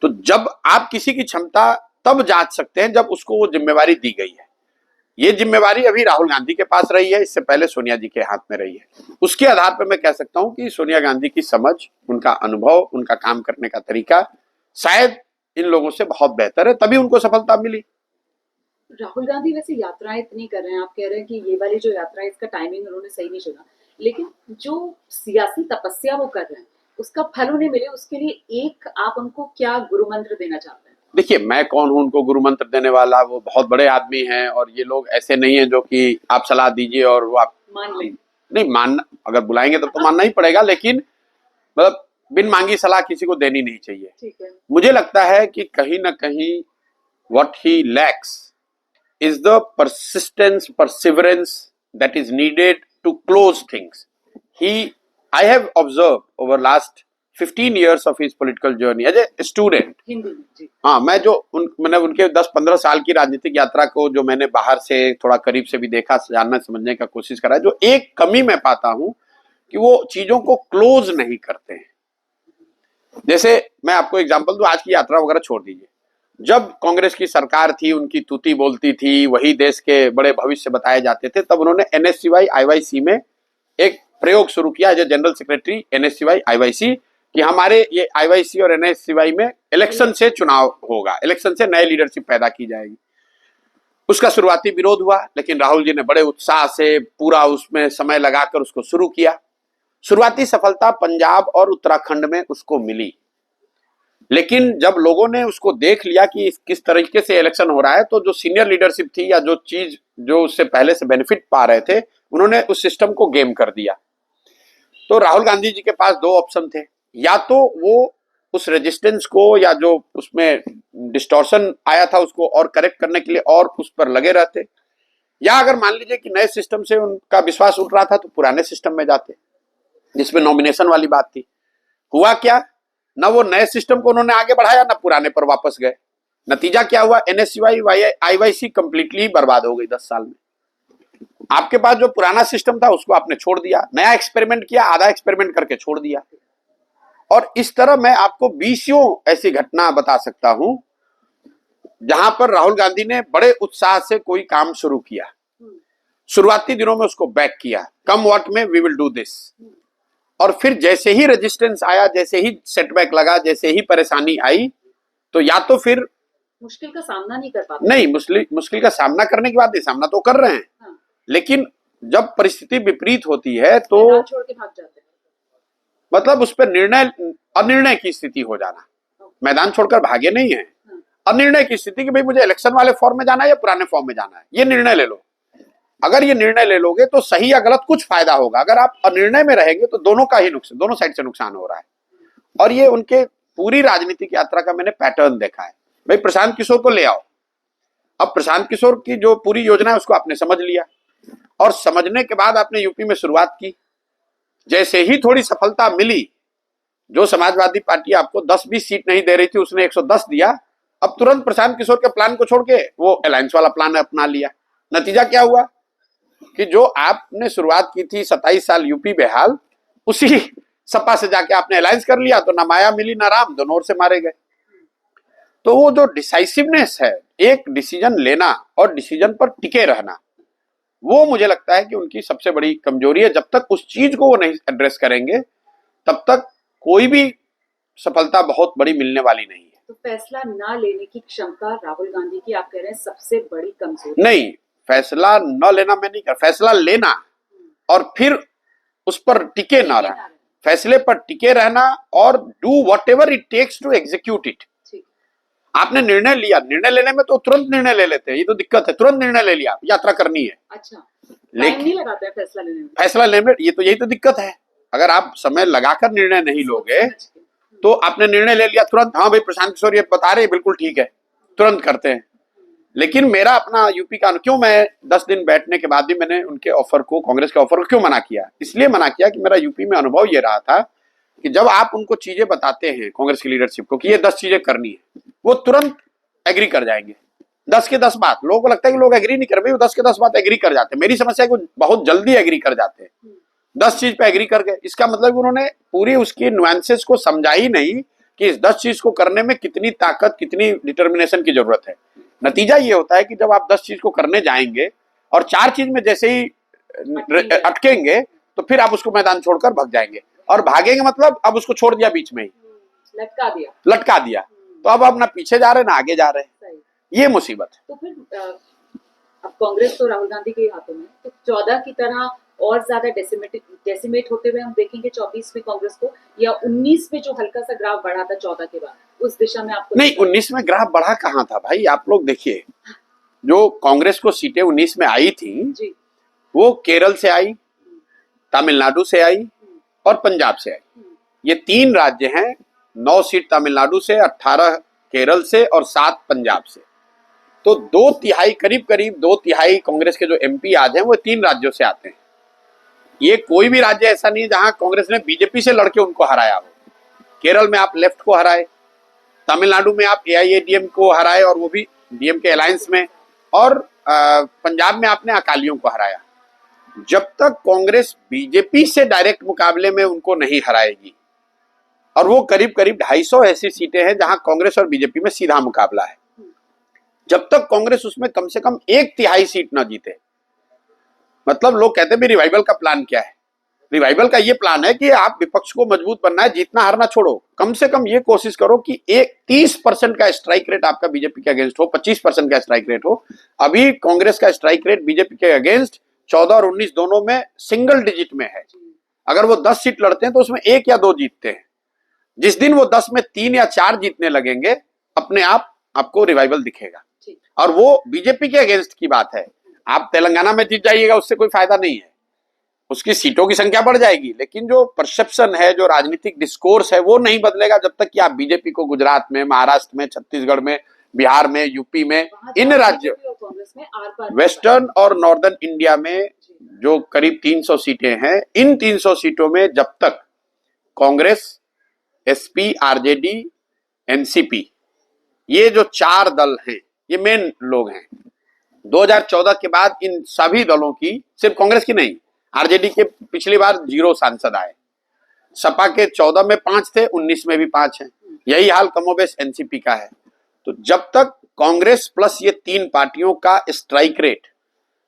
तो जब आप किसी की क्षमता तब जांच सकते हैं जब उसको वो जिम्मेवारी दी गई है। ये जिम्मेवारी अभी राहुल गांधी के पास रही है, इससे पहले सोनिया जी के हाथ में रही है। उसके आधार पर मैं कह सकता हूं कि सोनिया गांधी की समझ, उनका अनुभव, उनका काम करने का तरीका शायद इन लोगों से बहुत बेहतर है, तभी उनको सफलता मिली। राहुल गांधी वैसे यात्राएं इतनी कर रहे हैं, आप कह रहे हैं कि ये वाली जो यात्रा है इसका टाइमिंग उन्होंने सही नहीं चुना, लेकिन जो सियासी तपस्या वो कर रहे हैं उसका फल उन्हें मिले, उसके लिए एक आप उनको क्या गुरु मंत्र देना चाहते हैं? देखिए, मैं कौन हूं उनको गुरु मंत्र देने वाला? वो बहुत बड़े आदमी हैं और ये लोग ऐसे नहीं है जो कि आप सलाह दीजिए और वो आप मान लें। नहीं मानना, अगर बुलाएंगे तब तो मानना ही पड़ेगा, लेकिन मतलब बिन मांगी सलाह किसी को देनी नहीं चाहिए। ठीक है। मुझे लगता है कि कहीं ना कहीं what he lacks is the persistence, perseverance that is needed to close things. I have observed over last 15 years of his political journey as a student. Hindi में जी। हाँ, मैंने उनके 10-15 साल की राजनीतिक यात्रा को जो मैंने बाहर से थोड़ा करीब से भी देखा, जानना समझने का कोशिश करा, जो एक कमी मैं पाता हूं कि वो चीजों को क्लोज नहीं करते हैं। जैसे मैं आपको एग्जांपल दूं, आज की यात्रा वगैरह छोड़ दीजिए, जब कांग्रेस की सरकार थी, उनकी तूती बोलती थी, वही देश के बड़े भविष्य बताए जाते थे, तब उन्होंने एनएससीवाई आईवाईसी में एक प्रयोग शुरू किया as a general secretary NSCY IYC, कि हमारे ये आईवाईसी और एनएससीवाई में इलेक्शन से चुनाव होगा, इलेक्शन से नए लीडरशिप पैदा की जाएगी। उसका शुरुआती विरोध हुआ, लेकिन राहुल जी ने बड़े उत्साह से पूरा उसमें समय लगाकर उसको शुरू किया। शुरुआती सफलता पंजाब और उत्तराखंड में उसको मिली, लेकिन जब लोगों ने उसको देख लिया कि किस तरीके से इलेक्शन हो रहा है, तो जो सीनियर लीडरशिप थी या जो चीज जो उससे पहले से बेनिफिट पा रहे थे, उन्होंने उस सिस्टम को गेम कर दिया। तो राहुल गांधी जी के पास 2 ऑप्शन थे, या तो वो उस रेजिस्टेंस को या जो उसमें डिस्टॉर्शन आया था उसको और करेक्ट करने के लिए और उस पर लगे रहते, या अगर मान लीजिए कि नए सिस्टम से उनका विश्वास उठ रहा था तो पुराने सिस्टम में जाते, जिसमें नॉमिनेशन वाली बात थी। हुआ क्या, ना वो नए सिस्टम को उन्होंने आगे बढ़ाया, ना पुराने पर वापस गए। नतीजा क्या हुआ, एनएससीवाई आईवाईसी कंप्लीटली बर्बाद हो गई 10 साल में। आपके पास जो पुराना सिस्टम था उसको आपने छोड़ दिया, नया एक्सपेरिमेंट किया, आधा एक्सपेरिमेंट करके छोड़ दिया। और इस तरह मैं आपको 20 ऐसी घटना बता सकता हूं जहां पर राहुल गांधी ने बड़े उत्साह से कोई काम शुरू किया, शुरुआती दिनों में उसको बैक किया, कम व्हाट में वी विल डू दिस, और फिर जैसे ही रेजिस्टेंस आया, जैसे ही सेटबैक लगा, जैसे ही परेशानी आई, तो या तो फिर मुश्किल का सामना नहीं कर पाते। नहीं, मुश्किल का सामना करने की बात नहीं, सामना तो कर रहे हैं, हाँ। लेकिन जब परिस्थिति विपरीत होती है तो मैदान छोड़ के भाग जाते हैं। मतलब उस पर अनिर्णय की स्थिति हो जाना। मैदान छोड़कर भागे नहीं है, अनिर्णय की स्थिति कि भाई मुझे इलेक्शन वाले फॉर्म में जाना है या पुराने फॉर्म में जाना है, ये निर्णय ले लो। अगर ये निर्णय ले लोगे तो सही या गलत कुछ फायदा होगा, अगर आप अनिर्णय में रहेंगे तो दोनों का ही नुकसान, दोनों साइड से नुकसान हो रहा है। और ये उनके पूरी राजनीतिक यात्रा का मैंने पैटर्न देखा है। भाई प्रशांत किशोर को ले आओ, अब प्रशांत किशोर की जो पूरी योजना है उसको आपने समझ लिया, और समझने के बाद आपने यूपी में शुरुआत की। जैसे ही थोड़ी सफलता मिली, जो समाजवादी पार्टी आपको 10-20 सीट नहीं दे रही थी उसने 110 दिया, अब तुरंत प्रशांत किशोर के प्लान को छोड़ के वो अलायंस वाला प्लान अपना लिया। नतीजा क्या हुआ कि जो आपने शुरुआत की थी 27 साल यूपी बेहाल, उसी सपा से जाके आपने अलायंस कर लिया, तो ना माया मिली ना राम, दोनों ओर से मारे गए। तो वो जो डिसाइसिवनेस है, एक डिसीजन लेना और डिसीजन पर टिके रहना, वो मुझे लगता है कि उनकी सबसे बड़ी कमजोरी है। जब तक उस चीज को वो नहीं एड्रेस करेंगे तब तक कोई भी सफलता बहुत बड़ी मिलने वाली नहीं है। तो फैसला ना लेने की क्षमता राहुल गांधी की आप कह रहे हैं सबसे बड़ी कमजोरी? नहीं, फैसला न लेना मैं नहीं कर, फैसला लेना और फिर उस पर टिके ना रहना, फैसले पर टिके रहना और do whatever it takes to execute it. आपने निर्णय लिया, निर्णय लेने में तो तुरंत निर्णय ले लेते हैं, ये तो दिक्कत है, तुरंत निर्णय ले लिया, यात्रा करनी है। अच्छा, लेकिन नहीं लगाते हैं फैसला लेने में। फैसला लेने में यही तो दिक्कत है। अगर आप समय लगाकर निर्णय नहीं लोगे तो आपने निर्णय ले लिया तुरंत, हाँ भाई प्रशांत किशोर ये बता रहे हैं बिल्कुल ठीक है, तुरंत करते हैं। लेकिन मेरा अपना यूपी का क्यों, मैं 10 दिन बैठने के बाद भी मैंने उनके ऑफर को, कांग्रेस के ऑफर को क्यों मना किया? इसलिए मना किया कि मेरा यूपी में अनुभव ये रहा था कि जब आप उनको चीजें बताते हैं कांग्रेस की लीडरशिप को कि ये 10 चीजें करनी है, वो तुरंत एग्री कर जाएंगे। 10 के 10 बात, लोगों को लगता है कि लोग एग्री नहीं कर रहे, वो 10 के 10 बात एग्री कर जाते हैं। मेरी समस्या है कि बहुत जल्दी एग्री कर जाते हैं, 10 चीज पे एग्री कर गए, इसका मतलब उन्होंने पूरी उसकी नुआंसेस को समझा ही नहीं कि इस 10 चीज को करने में कितनी ताकत, कितनी डिटर्मिनेशन की जरूरत है। नतीजा ये होता है कि जब आप 10 चीज को करने जाएंगे और 4 चीज में जैसे ही अटकेंगे तो फिर आप उसको मैदान छोड़कर भाग जाएंगे, और भागेंगे मतलब अब उसको छोड़ दिया बीच में ही, लटका दिया, तो अब आप ना पीछे जा रहे ना आगे जा रहे हैं, ये मुसीबत है। तो फिर अब कांग्रेस तो राहुल गांधी के हाथों में, तो 14 की तरह और ज्यादा डेसिमेट होते हुए हम देखेंगे 24 में कांग्रेस को, या 19 में जो हल्का सा ग्राफ बढ़ा था 14 के बाद, उस दिशा में आपको? नहीं, 19 में ग्राफ बढ़ा कहाँ था भाई, आप लोग देखिए, जो कांग्रेस को सीटें 19 में आई थी जी, वो केरल से आई, तमिलनाडु से आई और पंजाब से आई। ये 3 राज्य हैं, 9 सीट तमिलनाडु से, 18 केरल से और 7 पंजाब से। तो 2/3 करीब 2/3 कांग्रेस के जो एमपी आज हैं वो 3 राज्यों से आते हैं। ये कोई भी राज्य ऐसा नहीं है जहां कांग्रेस ने बीजेपी से लड़के उनको हराया हो। केरल में आप लेफ्ट को हराए, तमिलनाडु में आप एआईएडीएम को हराए और वो भी डीएम के अलायंस में, और पंजाब में आपने अकालियों को हराया। जब तक कांग्रेस बीजेपी से डायरेक्ट मुकाबले में उनको नहीं हराएगी, और वो करीब 250 ऐसी सीटें हैं जहां कांग्रेस और बीजेपी में सीधा मुकाबला है, जब तक कांग्रेस उसमें कम से कम 1/3 सीट ना जीते, मतलब लोग कहते हैं रिवाइवल का प्लान क्या है? रिवाइवल का ये प्लान है कि आप विपक्ष को मजबूत बनना है, जीतना हारना छोड़ो, कम से कम ये कोशिश करो कि 30% का स्ट्राइक रेट आपका बीजेपी के अगेंस्ट हो, 25% का स्ट्राइक रेट हो। अभी कांग्रेस का स्ट्राइक रेट बीजेपी के अगेंस्ट 14 और 19 दोनों में सिंगल डिजिट में है। अगर वो 10 सीट लड़ते हैं तो उसमें 1 या 2 जीतते हैं। जिस दिन वो 10 में 3 या 4 जीतने लगेंगे, अपने आप आपको रिवाइवल दिखेगा, और वो बीजेपी के अगेंस्ट की बात है। आप तेलंगाना में जीत जाइएगा, उससे कोई फायदा नहीं है, उसकी सीटों की संख्या बढ़ जाएगी, लेकिन जो परसेप्शन है, जो राजनीतिक डिस्कोर्स है, वो नहीं बदलेगा जब तक कि आप बीजेपी को गुजरात में, महाराष्ट्र में, छत्तीसगढ़ में, बिहार में, यूपी में, इन राज्यों, वेस्टर्न और नॉर्दर्न इंडिया में जो करीब 300 सीटें हैं, इन 300 सीटों में जब तक कांग्रेस, एसपी, आरजेडी, एनसीपी, ये जो 4 दल हैं, ये मेन लोग हैं, 2014 के बाद इन सभी दलों की, सिर्फ कांग्रेस की नहीं, आरजेडी के पिछली बार 0 सांसद आए, सपा के 14 में 5 थे, 19 में भी 5 हैं। यही हाल कमोबेश एनसीपी का है। तो जब तक कांग्रेस प्लस ये 3 पार्टियों का स्ट्राइक रेट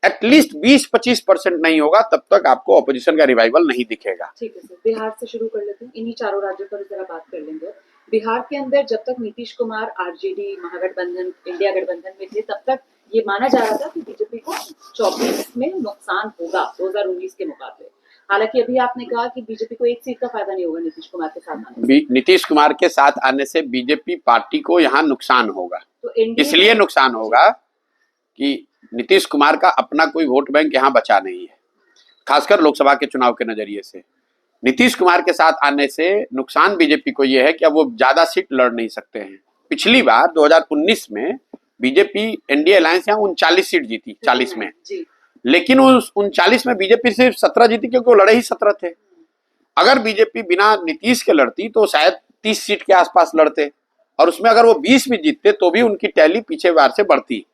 एटलीस्ट 20-25% नहीं होगा, तब तक आपको ऑपोजिशन का रिवाइवल नहीं दिखेगा। ठीक है सर, बिहार से शुरू कर लेते हैं, इन्हीं चारों राज्यों पर जरा बात कर लेंगे। बिहार के अंदर जब तक नीतीश कुमार आरजेडी महागठबंधन इंडिया गठबंधन में थे, तब तक ये माना जा रहा था कि बीजेपी को 24 में नुकसान होगा 2019 के मुकाबले। हालांकि अभी आपने कहा कि बीजेपी को एक सीट का फायदा नहीं होगा नीतीश कुमार के साथ आने से। नीतीश कुमार के साथ आने से बीजेपी पार्टी को यहाँ नुकसान होगा। तो इसलिए नुकसान होगा कि नीतीश कुमार का अपना कोई वोट बैंक यहाँ बचा नहीं है, खासकर लोकसभा के चुनाव के नजरिए से। नीतीश कुमार के साथ आने से नुकसान बीजेपी को यह है कि अब वो ज्यादा सीट लड़ नहीं सकते हैं। पिछली बार 2019 में बीजेपी एनडीए अलायंस यहाँ 39 सीट जीती 40 में, लेकिन उस 39 में बीजेपी सिर्फ 17 जीती, क्योंकि वो लड़े ही 17 थे। अगर बीजेपी बिना नीतीश के लड़ती तो शायद 30 सीट के आसपास लड़ते, और उसमें अगर वो 20 भी जीतते तो भी उनकी टैली पीछे बार से बढ़ती।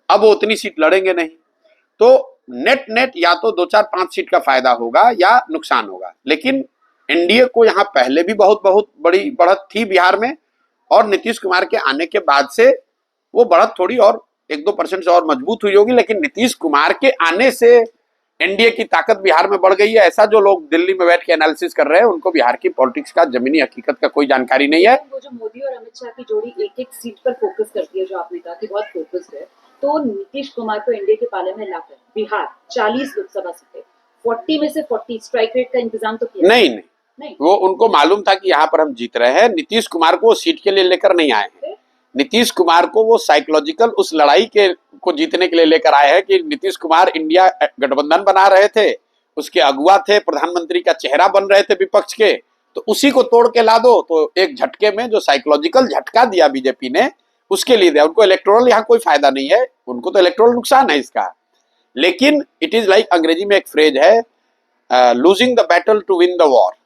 अब वो उतनी सीट लड़ेंगे नहीं, तो नेट या तो 2-4-5 सीट का फायदा होगा या नुकसान होगा। लेकिन एनडीए को यहाँ पहले भी बहुत बड़ी बढ़त थी बिहार में, और नीतीश कुमार के आने के बाद से वो बढ़त थोड़ी और 1-2% से और मजबूत हुई होगी। लेकिन नीतीश कुमार के आने से एनडीए की ताकत बिहार में बढ़ गई है, ऐसा जो लोग दिल्ली में बैठ के एनालिसिस कर रहे हैं, उनको बिहार की पॉलिटिक्स का जमीनी हकीकत का कोई जानकारी नहीं है। वो जो मोदी और अमित शाह की जोड़ी एक सीट पर फोकस करती है, जो आपने कहा कि बहुत फोकस्ड है, तो नीतीश कुमार को एनडीए के पाले में लाकर बिहार 40 लोकसभा सीटें, 40 में से 40 स्ट्राइक रेट का इंतजाम तो किया नहीं, वो उनको मालूम था कि यहाँ पर हम जीत रहे हैं। नीतीश कुमार को सीट के लिए लेकर नहीं आए हैं, नीतीश कुमार को वो साइकोलॉजिकल उस लड़ाई के को जीतने के लिए लेकर आए हैं कि नीतीश कुमार इंडिया गठबंधन बना रहे थे, उसके अगुआ थे, प्रधानमंत्री का चेहरा बन रहे थे विपक्ष के, तो उसी को तोड़ के ला दो। तो एक झटके में जो साइकोलॉजिकल झटका दिया बीजेपी ने, उसके लिए दिया। उनको इलेक्टोरल यहाँ कोई फायदा नहीं है, उनको तो इलेक्टोरल नुकसान है इसका। लेकिन इट इज लाइक, अंग्रेजी में एक फ्रेज है, losing the battle to win the war.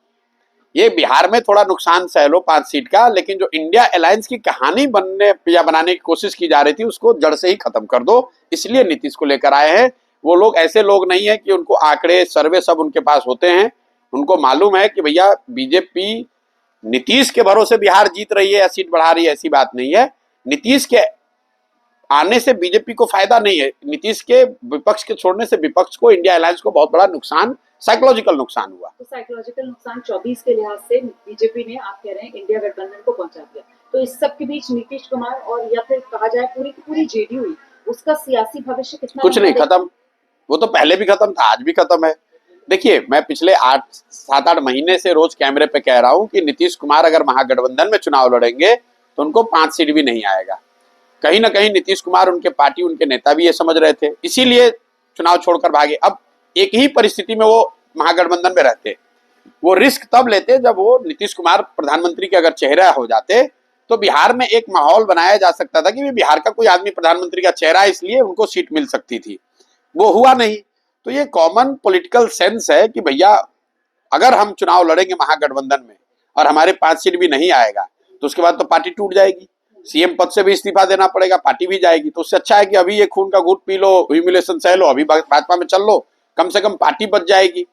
ये बिहार में थोड़ा नुकसान सह लो 5 सीट का, लेकिन जो इंडिया अलायंस की कहानी बनने या बनाने की कोशिश की जा रही थी, उसको जड़ से ही खत्म कर दो। इसलिए नीतीश को लेकर आए हैं। वो लोग ऐसे लोग नहीं है कि उनको आंकड़े सर्वे सब उनके पास होते हैं। उनको मालूम है कि भैया बीजेपी नीतीश के भरोसे बिहार जीत रही है या सीट बढ़ा रही है, ऐसी बात नहीं है। नीतीश के आने से बीजेपी को फायदा नहीं है, नीतीश के विपक्ष के छोड़ने से विपक्ष को, इंडिया अलायंस को बहुत बड़ा नुकसान, साइकोलॉजिकल नुकसान हुआ। तो साइकोलॉजिकल नुकसान 24 के लिहाज से बीजेपी ने, आप कह रहे हैं, इंडिया गठबंधन को पहुंचा दिया। तो इस सब के बीच नीतीश कुमार और या फिर कहा जाए पूरी की पूरी जेडीयू, उसका सियासी भविष्य कितना? कुछ नहीं, खत्म। वो तो पहले भी खत्म था, आज भी खत्म है। देखिए, मैं पिछले 7-8 महीने से रोज कैमरे पे कह रहा हूं कि नीतीश कुमार अगर महागठबंधन में चुनाव लड़ेंगे तो उनको 5 सीट भी नहीं आएगा। कहीं ना कहीं नीतीश कुमार, उनके पार्टी, उनके नेता भी ये समझ रहे थे, इसीलिए चुनाव छोड़कर भागे। अब एक ही परिस्थिति में वो महागठबंधन में रहते, वो रिस्क तब लेते जब वो नीतीश कुमार प्रधानमंत्री के अगर चेहरा हो जाते, तो बिहार में एक माहौल बनाया जा सकता था कि बिहार का कोई आदमी प्रधानमंत्री का चेहरा है, इसलिए उनको सीट मिल सकती थी। वो हुआ नहीं। तो ये कॉमन पॉलिटिकल सेंस है कि भैया अगर हम चुनाव लड़ेंगे महागठबंधन में और हमारे 5 सीट भी नहीं आएगा, तो उसके बाद तो पार्टी टूट जाएगी, सीएम पद से भी इस्तीफा देना पड़ेगा, पार्टी भी जाएगी। तो उससे अच्छा है कि अभी ये खून का घूंट पी लो, ह्यूमिलेशन सह लो, अभी भाजपा में चल लो, कम से कम पार्टी बच जाएगी।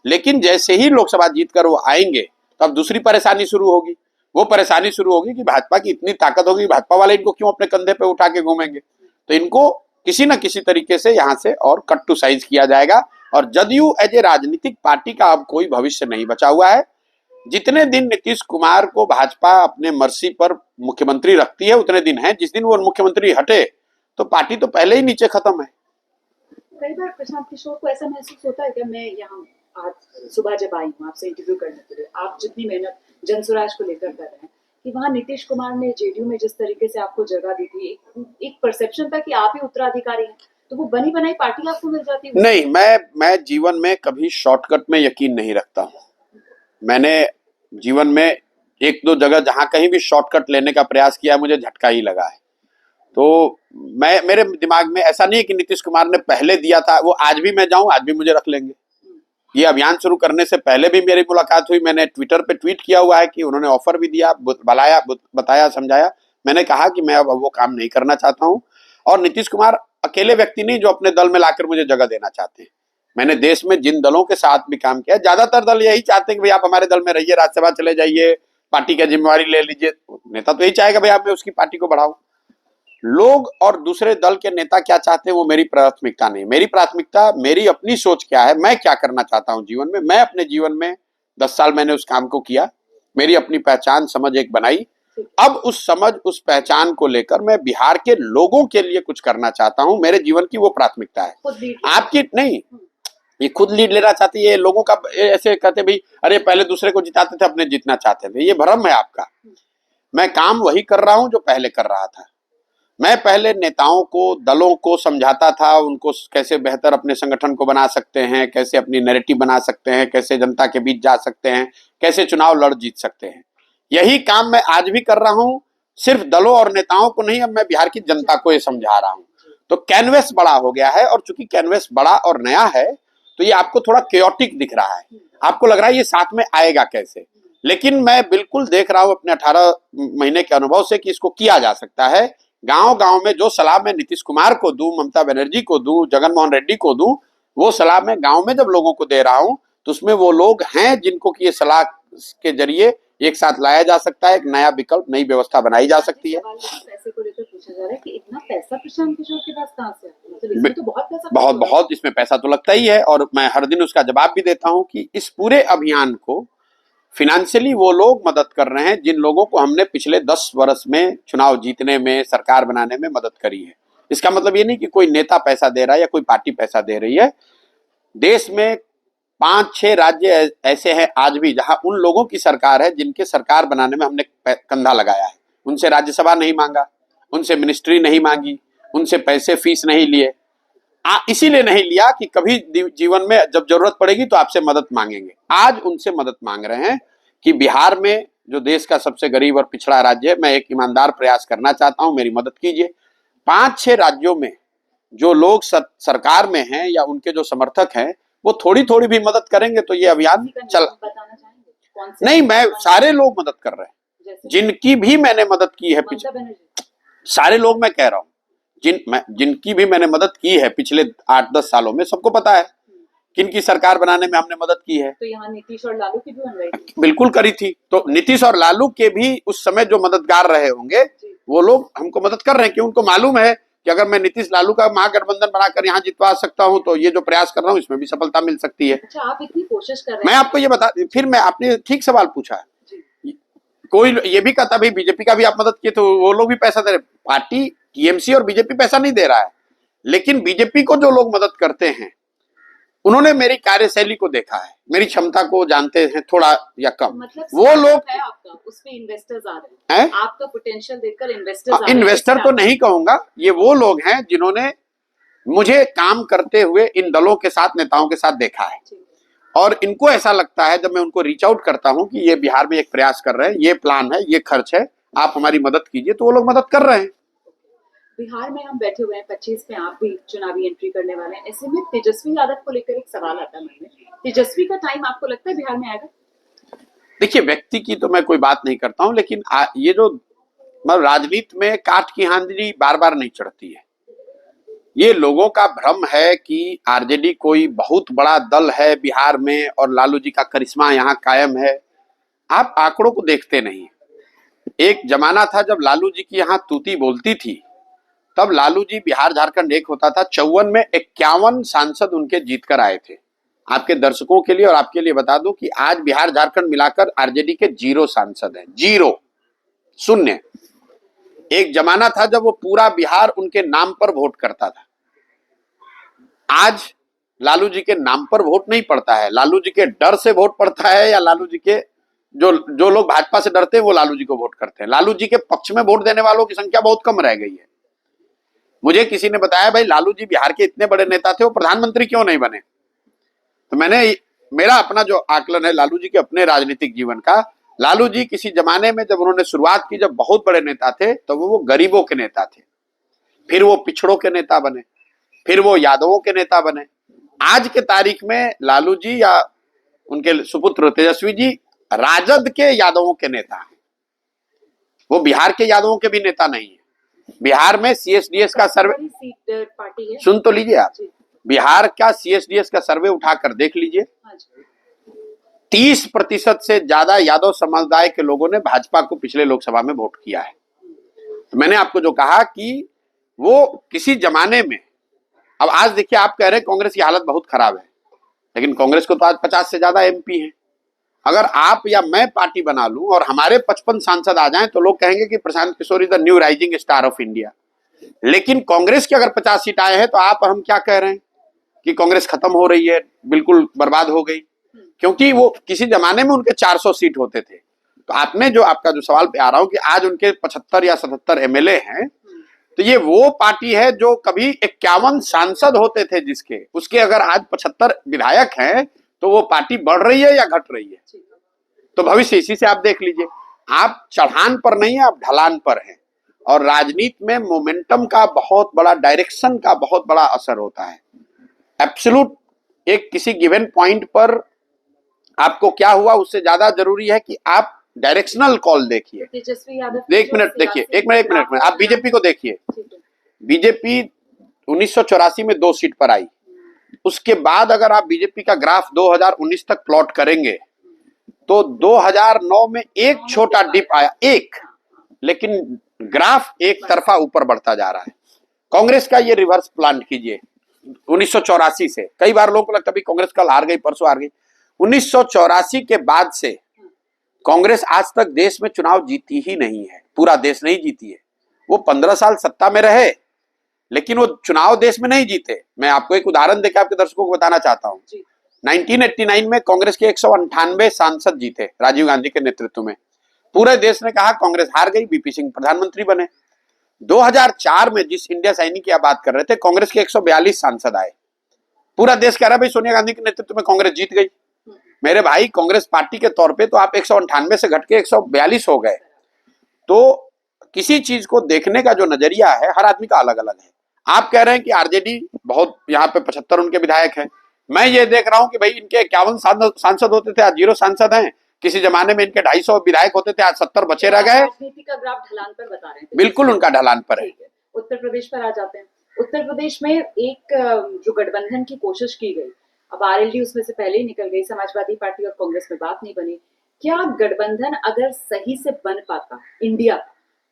लेकिन जैसे ही लोकसभा जीत कर वो आएंगे, तो अब दूसरी परेशानी शुरू होगी। वो परेशानी शुरू होगी कि भाजपा की इतनी ताकत होगी, भाजपा वाले इनको क्यों अपने कंधे पे उठा के घूमेंगे। तो इनको किसी न किसी तरीके से यहाँ से और कट टू साइज किया जाएगा। और जदयू एज ए राजनीतिक पार्टी का अब कोई भविष्य नहीं बचा हुआ है। जितने दिन नीतीश कुमार को भाजपा अपने मर्जी पर मुख्यमंत्री रखती है, उतने दिन है। जिस दिन वो मुख्यमंत्री हटे तो पार्टी तो पहले ही नीचे खत्म है। कई बार प्रशांत किशोर को ऐसा महसूस होता है कि मैं यहाँ आज सुबह जब आई हूँ आपसे इंटरव्यू करने के लिए, आप जितनी मेहनत जनसुराज को लेकर कर रहे हैं, कि वहाँ नीतीश कुमार ने जेडीयू में जिस तरीके से आपको जगह दी थी, एक परसेप्शन था कि आप ही उत्तराधिकारी हैं, तो वो बनी बनाई पार्टी आपको मिल जाती है। नहीं, मैं जीवन में कभी शॉर्टकट में यकीन नहीं रखता हूँ। मैंने जीवन में 1-2 जगह जहां कहीं भी शॉर्टकट लेने का प्रयास किया, मुझे झटका ही लगा है। तो मेरे दिमाग में ऐसा नहीं है कि नीतीश कुमार ने पहले दिया था, वो आज भी मैं जाऊं, आज भी मुझे रख लेंगे। ये अभियान शुरू करने से पहले भी मेरी मुलाकात हुई, मैंने ट्विटर पे ट्वीट किया हुआ है कि उन्होंने ऑफर भी दिया, बताया, समझाया। मैंने कहा कि मैं अब वो काम नहीं करना चाहता हूँ। और नीतीश कुमार अकेले व्यक्ति नहीं जो अपने दल में लाकर मुझे जगह देना चाहते हैं। मैंने देश में जिन दलों के साथ भी काम किया, ज्यादातर दल यही चाहते हैं कि भाई आप हमारे दल में रहिए, राज्यसभा चले जाइए, पार्टी की जिम्मेवारी ले लीजिए। नेता तो यही चाहेगा भाई आप मैं उसकी पार्टी को बढ़ाऊं। लोग और दूसरे दल के नेता क्या चाहते हैं वो मेरी प्राथमिकता नहीं। मेरी प्राथमिकता मेरी अपनी सोच क्या है, मैं क्या करना चाहता हूं जीवन में। मैं अपने जीवन में 10 साल मैंने उस काम को किया, मेरी अपनी पहचान समझ एक बनाई। अब उस समझ उस पहचान को लेकर मैं बिहार के लोगों के लिए कुछ करना चाहता हूं। मेरे जीवन की वो प्राथमिकता है। आपकी नहीं, ये खुद लीड लेना चाहती है। लोगों का ऐसे कहते भाई अरे पहले दूसरे को जिताते थे, अपने जीतना चाहते थे, ये भ्रम है आपका। मैं काम वही कर रहा हूं जो पहले कर रहा था। मैं पहले नेताओं को, दलों को समझाता था, उनको कैसे बेहतर अपने संगठन को बना सकते हैं, कैसे अपनी नैरेटिव बना सकते हैं, कैसे जनता के बीच जा सकते हैं, कैसे चुनाव लड़ जीत सकते हैं। यही काम मैं आज भी कर रहा हूं, सिर्फ दलों और नेताओं को नहीं, अब मैं बिहार की जनता को ये समझा रहा हूं। तो कैनवस बड़ा हो गया है, और चूंकि कैनवस बड़ा और नया है तो ये आपको थोड़ा केयोटिक दिख रहा है, आपको लग रहा है ये साथ में आएगा कैसे। लेकिन मैं बिल्कुल देख रहा हूं अपने 18 महीने के अनुभव से कि इसको किया जा सकता है। गांव गांव में जो सलाह मैं नीतीश कुमार को दूं, ममता बनर्जी को दूं, जगनमोहन रेड्डी को दूं, वो सलाह मैं गांव में जब लोगों को दे रहा हूं तो उसमें वो लोग हैं जिनको कि ये सलाह के जरिए एक साथ लाया जा सकता है, एक नया विकल्प, नई व्यवस्था बनाई जा सकती है। पैसे को लेकर पूछा जा रहा है कि इतना पैसा प्रशांत किशोर के पास कहां से आता है? मतलब इसमें तो बहुत पैसा, बहुत इसमें पैसा तो लगता ही है, और मैं हर दिन उसका जवाब भी देता हूं कि इस पूरे अभियान को फिनेंशियली वो लोग मदद कर रहे हैं जिन लोगों को हमने पिछले 10 वर्ष में चुनाव जीतने में, सरकार बनाने में मदद करी है। इसका मतलब ये नहीं कि कोई नेता पैसा दे रहा है या कोई पार्टी पैसा दे रही है। देश में 5-6 राज्य ऐसे हैं आज भी जहां उन लोगों की सरकार है जिनके सरकार बनाने में हमने कंधा लगाया है। उनसे राज्यसभा नहीं मांगा, उनसे मिनिस्ट्री नहीं मांगी, उनसे पैसे फीस नहीं लिए। इसीलिए नहीं लिया कि कभी जीवन में जब जरूरत पड़ेगी तो आपसे मदद मांगेंगे। आज उनसे मदद मांग रहे हैं कि बिहार में जो देश का सबसे गरीब और पिछड़ा राज्य है, मैं एक ईमानदार प्रयास करना चाहता हूं, मेरी मदद कीजिए। 5-6 राज्यों में जो लोग सरकार में हैं या उनके जो समर्थक हैं वो थोड़ी थोड़ी भी मदद करेंगे तो ये अभियान चल नहीं, मैं सारे लोग मदद कर रहे हैं जिनकी भी मैंने मदद की है पिछले, सारे लोग मैं कह रहा हूं जिनकी भी मैंने मदद की है पिछले 8-10 सालों में, सबको पता है किनकी सरकार बनाने में हमने मदद की है। तो यहाँ नीतीश और लालू की भी बन रही थी, बिल्कुल करी थी। तो नीतीश और लालू के भी उस समय जो मददगार रहे होंगे वो लोग हमको मदद कर रहे हैं कि उनको मालूम है कि अगर मैं नीतीश लालू का महागठबंधन बनाकर यहाँ जितवा सकता हूँ तो ये जो प्रयास कर रहा हूँ इसमें भी सफलता मिल सकती है। अच्छा, आप इतनी कोशिश कर रहे हैं। मैं आपको ये बता, फिर मैं, आपने ठीक सवाल पूछा है। कोई ये भी कहता भाई बीजेपी का भी आप मदद किए तो वो लोग भी पैसा दे रहे। पार्टी टीएमसी और बीजेपी पैसा नहीं दे रहा है, लेकिन बीजेपी को जो लोग मदद करते हैं उन्होंने मेरी कार्यशैली को देखा है, मेरी क्षमता को जानते हैं थोड़ा या कम। मतलब वो लोग है आपका, उस पे इन्वेस्टर्स आ रहे हैं, आपका पोटेंशियल देखकर इन्वेस्टर्स इन्वेस्टर तो नहीं कहूंगा, ये वो लोग हैं जिन्होंने मुझे काम करते हुए इन दलों के साथ, नेताओं के साथ देखा है, और इनको ऐसा लगता है जब मैं उनको रीच आउट करता हूं कि ये बिहार में एक प्रयास कर रहे हैं, ये प्लान है, ये खर्च है, आप हमारी मदद कीजिए, तो वो लोग मदद कर रहे हैं। बिहार में हम बैठे हुए हैं, 25 में आप भी चुनावी एंट्री करने वाले हैं। ऐसे में तेजस्वी यादव को लेकर एक सवाल आता है मन में, तेजस्वी का टाइम आपको लगता है बिहार में आएगा? देखिए, व्यक्ति की तो मैं कोई बात नहीं करता हूं, लेकिन ये जो मतलब राजनीति में काठ की आंधी बार बार नहीं चढ़ती है। ये लोगों का भ्रम है कि आरजेडी कोई बहुत बड़ा दल है बिहार में और लालू जी का करिश्मा यहाँ कायम है। आप आंकड़ों को देखते नहीं। एक जमाना था जब लालू जी की यहाँ तूती बोलती थी, तब लालू जी बिहार झारखंड एक होता था। 54 में 51 सांसद उनके जीत कर आए थे। आपके दर्शकों के लिए और आपके लिए बता दूं कि आज बिहार झारखंड मिलाकर आरजेडी के 0 सांसद हैं, 0, 0। एक जमाना था जब वो पूरा बिहार उनके नाम पर वोट करता था। आज लालू जी के नाम पर वोट नहीं पड़ता है, लालू जी के डर से वोट पड़ता है, या लालू जी के जो लोग भाजपा से डरते हैं वो लालू जी को वोट करते हैं। लालू जी के पक्ष में वोट देने वालों की संख्या बहुत कम रह गई है। मुझे किसी ने बताया भाई लालू जी बिहार के इतने बड़े नेता थे, वो प्रधानमंत्री क्यों नहीं बने? तो मेरा अपना जो आकलन है लालू जी के अपने राजनीतिक जीवन का, लालू जी किसी जमाने में जब उन्होंने शुरुआत की, जब बहुत बड़े नेता थे, तो वो गरीबों के नेता थे, फिर वो पिछड़ों के नेता बने, फिर वो यादवों के नेता बने। आज के तारीख में लालू जी या उनके सुपुत्र तेजस्वी जी राजद के यादवों के नेता हैं, वो बिहार के यादवों के भी नेता नहीं है। बिहार में सीएसडीएस का सर्वे, बड़ी सीट पार्टी है। सुन तो लीजिए आप, जी। बिहार का सीएसडीएस का सर्वे उठाकर देख लीजिए, हाँ जी। 30% से ज्यादा यादव समुदाय के लोगों ने भाजपा को पिछले लोकसभा में वोट किया है। तो मैंने आपको जो कहा कि वो किसी जमाने में, अब आज देखिए आप कह रहे हैं कांग्रेस की हालत बहुत खराब है, लेकिन कांग्रेस को तो आज 50 से ज्यादा एमपी हैं। अगर आप या मैं पार्टी बना लूं और हमारे 55 सांसद आ जाएं तो लोग कहेंगे कि Prashant Kishor is the new rising star of India. लेकिन कांग्रेस के अगर 50 सीट आए हैं तो आप हम क्या कह रहे हैं कि कांग्रेस खत्म हो रही है, बिल्कुल बर्बाद हो गई, क्योंकि वो किसी जमाने में उनके 400 सीट होते थे। तो आपने जो आपका जो सवाल पे आ रहा हूं कि आज उनके 75 या 77 एमएलए हैं, तो ये वो पार्टी है जो कभी 51 सांसद होते थे जिसके, उसके अगर आज 75 विधायक हैं तो वो पार्टी बढ़ रही है या घट रही है? तो भविष्य इसी से आप देख लीजिए। आप चढ़ान पर नहीं है, आप ढलान पर हैं। और राजनीति में मोमेंटम का बहुत बड़ा, डायरेक्शन का बहुत बड़ा असर होता है। एब्सोल्यूट एक किसी गिवन पॉइंट पर आपको क्या हुआ उससे ज्यादा जरूरी है कि आप डायरेक्शनल कॉल देखिए। तेजस्वी यादव, एक मिनट देखिए, एक मिनट आप बीजेपी को देखिए। बीजेपी 1984 में 2 सीट पर आई। उसके बाद अगर आप बीजेपी का ग्राफ 2019 तक प्लॉट करेंगे तो 2009 में एक छोटा डिप आया, एक, लेकिन ग्राफ एक तरफा ऊपर बढ़ता जा रहा है। कांग्रेस का ये रिवर्स प्लान कीजिए 1984 से। कई बार लोगों को लगता है कांग्रेस कल हार गई, परसों हार गई। 1984 के बाद से कांग्रेस आज तक देश में चुनाव जीती ही नहीं है, पूरा देश नहीं जीती है। वो 15 साल सत्ता में रहे लेकिन वो चुनाव देश में नहीं जीते। मैं आपको एक उदाहरण देकर आपके दर्शकों को बताना चाहता हूं। 1989 में कांग्रेस के 198 सांसद जीते राजीव गांधी के नेतृत्व में। पूरे देश ने कहा कांग्रेस हार गई, बीपी सिंह प्रधानमंत्री बने। 2004 में जिस इंडिया सैनिक की आप बात कर रहे थे, कांग्रेस के 142 सांसद आए। पूरा देश कह रहा है भाई सोनिया गांधी के नेतृत्व में कांग्रेस जीत गई। मेरे भाई, कांग्रेस पार्टी के तौर पे तो आप 198 से घट के 142 हो गए। तो किसी चीज को देखने का जो नजरिया है हर आदमी का अलग अलग है। आप कह रहे हैं कि आरजेडी बहुत, यहाँ पे 75 उनके विधायक हैं। मैं ये देख रहा हूं कि भाई इनके 51 सांसद होते थे, आज 0 सांसद हैं। किसी जमाने में इनके 250 विधायक होते थे, आज 70 बचे रह गए। राजनीति का ग्राफ ढलान पर बता रहे हैं। बिल्कुल उनका ढलान पर है। उत्तर प्रदेश पर आ जाते हैं। उत्तर प्रदेश में एक जो गठबंधन की कोशिश की गई, अब आरएलडी उसमें से पहले ही निकल गई, समाजवादी पार्टी और कांग्रेस में बात नहीं बनी। क्या गठबंधन अगर सही से बन पाता इंडिया,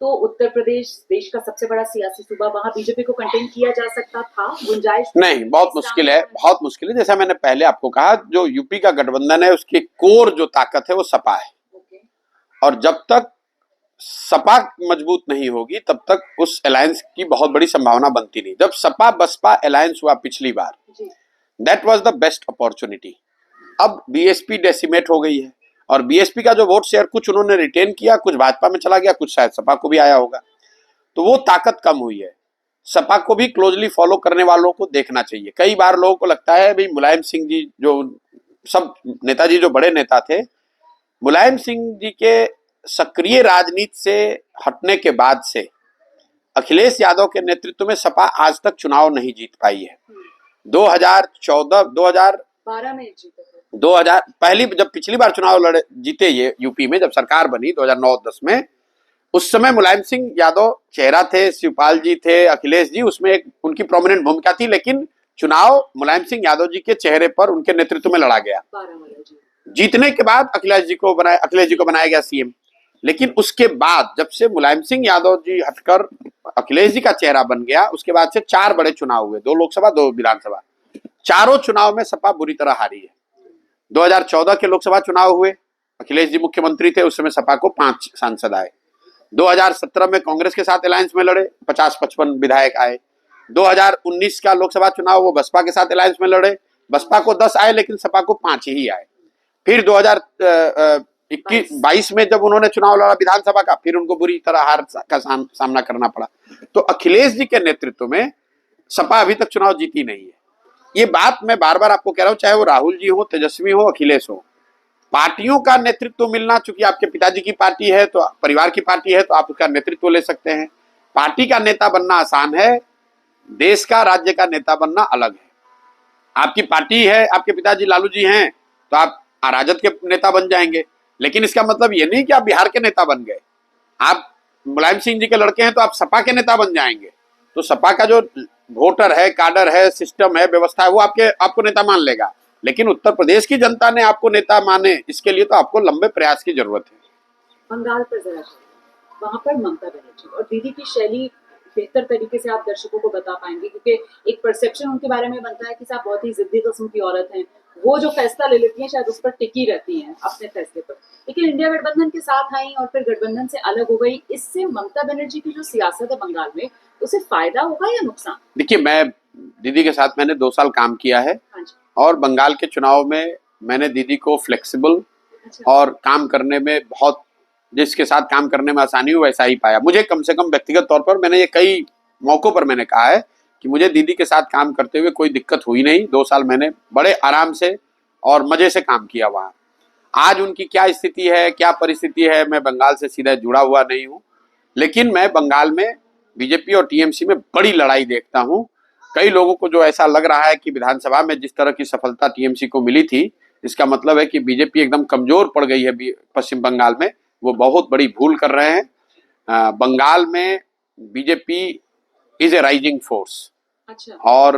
तो उत्तर प्रदेश देश का सबसे बड़ा सियासी सूबा, वहां बीजेपी को कंटेन किया जा सकता था? गुंजाइश नहीं, बहुत मुश्किल है, बहुत मुश्किल है। जैसा मैंने पहले आपको कहा, जो यूपी का गठबंधन है उसकी कोर जो ताकत है वो सपा है। और जब तक सपा मजबूत नहीं होगी तब तक उस अलायंस की बहुत बड़ी संभावना बनती नहीं। जब सपा बसपा अलायंस हुआ पिछली बार, that was the best opportunity. अब बीएसपी डेसिमेट हो गई है और बीएसपी का जो वोट शेयर कुछ उन्होंने रिटेन किया, कुछ भाजपा में चला गया, कुछ शायद सपा को भी आया होगा। तो वो ताकत कम हुई है। सपा को भी क्लोजली फॉलो करने वालों को देखना चाहिए। कई बार लोगों को लगता है भाई मुलायम सिंह जी, जो सब नेताजी जो बड़े नेता थे, मुलायम सिंह जी के सक्रिय राजनीति से हटने के बाद से अखिलेश यादव के नेतृत्व में सपा आज तक चुनाव नहीं जीत पाई है। 2012 में जीते, 2000 पहली जब पिछली बार चुनाव लड़े जीते ये यूपी में, जब सरकार बनी 2009-10 में, उस समय मुलायम सिंह यादव चेहरा थे, शिवपाल जी थे, अखिलेश जी, उसमें एक उनकी प्रोमिनेंट भूमिका थी। लेकिन चुनाव मुलायम सिंह यादव जी के चेहरे पर, उनके नेतृत्व में लड़ा गया। जीतने के बाद अखिलेश जी को बनाया गया सीएम। लेकिन उसके बाद जब से मुलायम सिंह यादव जी हटकर अखिलेश जी का चेहरा बन गया, उसके बाद से 4 बड़े चुनाव हुए, 2 लोकसभा 2 विधानसभा। चारों चुनाव में सपा बुरी तरह हारी है। 2014 के लोकसभा चुनाव हुए, अखिलेश जी मुख्यमंत्री थे, उस समय सपा को 5 सांसद आए। 2017 में कांग्रेस के साथ अलायंस में लड़े, 50-55 विधायक आए। 2019 का लोकसभा चुनाव वो बसपा के साथ अलायंस में लड़े, बसपा को 10 आए लेकिन सपा को 5 ही आए। फिर 2022 में जब उन्होंने चुनाव लड़ा विधानसभा का, फिर उनको बुरी तरह हार का सामना करना पड़ा। तो अखिलेश जी के नेतृत्व में सपा अभी तक चुनाव जीती नहीं है। ये बात मैं बार बार आपको कह रहा हूं, चाहे वो राहुल जी हो, तेजस्वी हो, अखिलेश हो, पार्टियों का नेतृत्व मिलना, चूंकि आपके पिताजी की पार्टी है तो परिवार की पार्टी है तो आप उसका नेतृत्व ले सकते हैं। पार्टी का नेता बनना आसान है, देश का, राज्य का नेता बनना अलग है। आपकी पार्टी है, आपके पिताजी लालू जी हैं तो आप राजद के नेता बन जाएंगे, लेकिन इसका मतलब ये नहीं कि आप बिहार के नेता बन गए। आप मुलायम सिंह जी के लड़के हैं तो आप सपा के नेता बन जाएंगे, तो सपा का जो वोटर है, काडर है, सिस्टम है, व्यवस्था है, वो आपको नेता मान लेगा। लेकिन उत्तर प्रदेश की जनता ने आपको नेता माने, इसके लिए तो आपको लंबे प्रयास की जरूरत है। बंगाल पर जरा चलिए, वहां पर ममता बनर्जी और दीदी की शैली बेहतर तरीके से आप दर्शकों को बता पाएंगे, क्योंकि एक परसेप्शन उनके बारे में बनता है कि साहब बहुत ही जिद्दी किस्म की औरत हैं, वो जो फैसला ले लेती हैं शायद उस पर टिकी रहती हैं अपने फैसले पर, लेकिन इंडिया गठबंधन के साथ आई और फिर गठबंधन से अलग हो गई। इससे ममता बनर्जी की जो सियासत है बंगाल में, उसे फायदा होगा या नुकसान? देखिए, मैं दीदी के साथ मैंने 2 साल काम किया है, हाँ जी। और बंगाल के चुनाव में मैंने दीदी को फ्लेक्सिबल अच्छा। और काम करने में बहुत, जिसके साथ काम करने में आसानी हो वैसा ही पाया। मुझे कम से कम व्यक्तिगत तौर पर, मैंने ये कई मौकों पर मैंने कहा है कि मुझे दीदी के साथ काम करते हुए कोई दिक्कत हुई नहीं। 2 साल मैंने बड़े आराम से और मजे से काम किया वहाँ। आज उनकी क्या स्थिति है, क्या परिस्थिति है, मैं बंगाल से सीधा जुड़ा हुआ नहीं हूँ, लेकिन मैं बंगाल में बीजेपी और टीएमसी में बड़ी लड़ाई देखता हूँ। कई लोगों को जो ऐसा लग रहा है कि विधानसभा में जिस तरह की सफलता टीएमसी को मिली थी, इसका मतलब है कि बीजेपी एकदम कमजोर पड़ गई है पश्चिम बंगाल में, वो बहुत बड़ी भूल कर रहे हैं। बंगाल में BJP is a rising force. अच्छा। और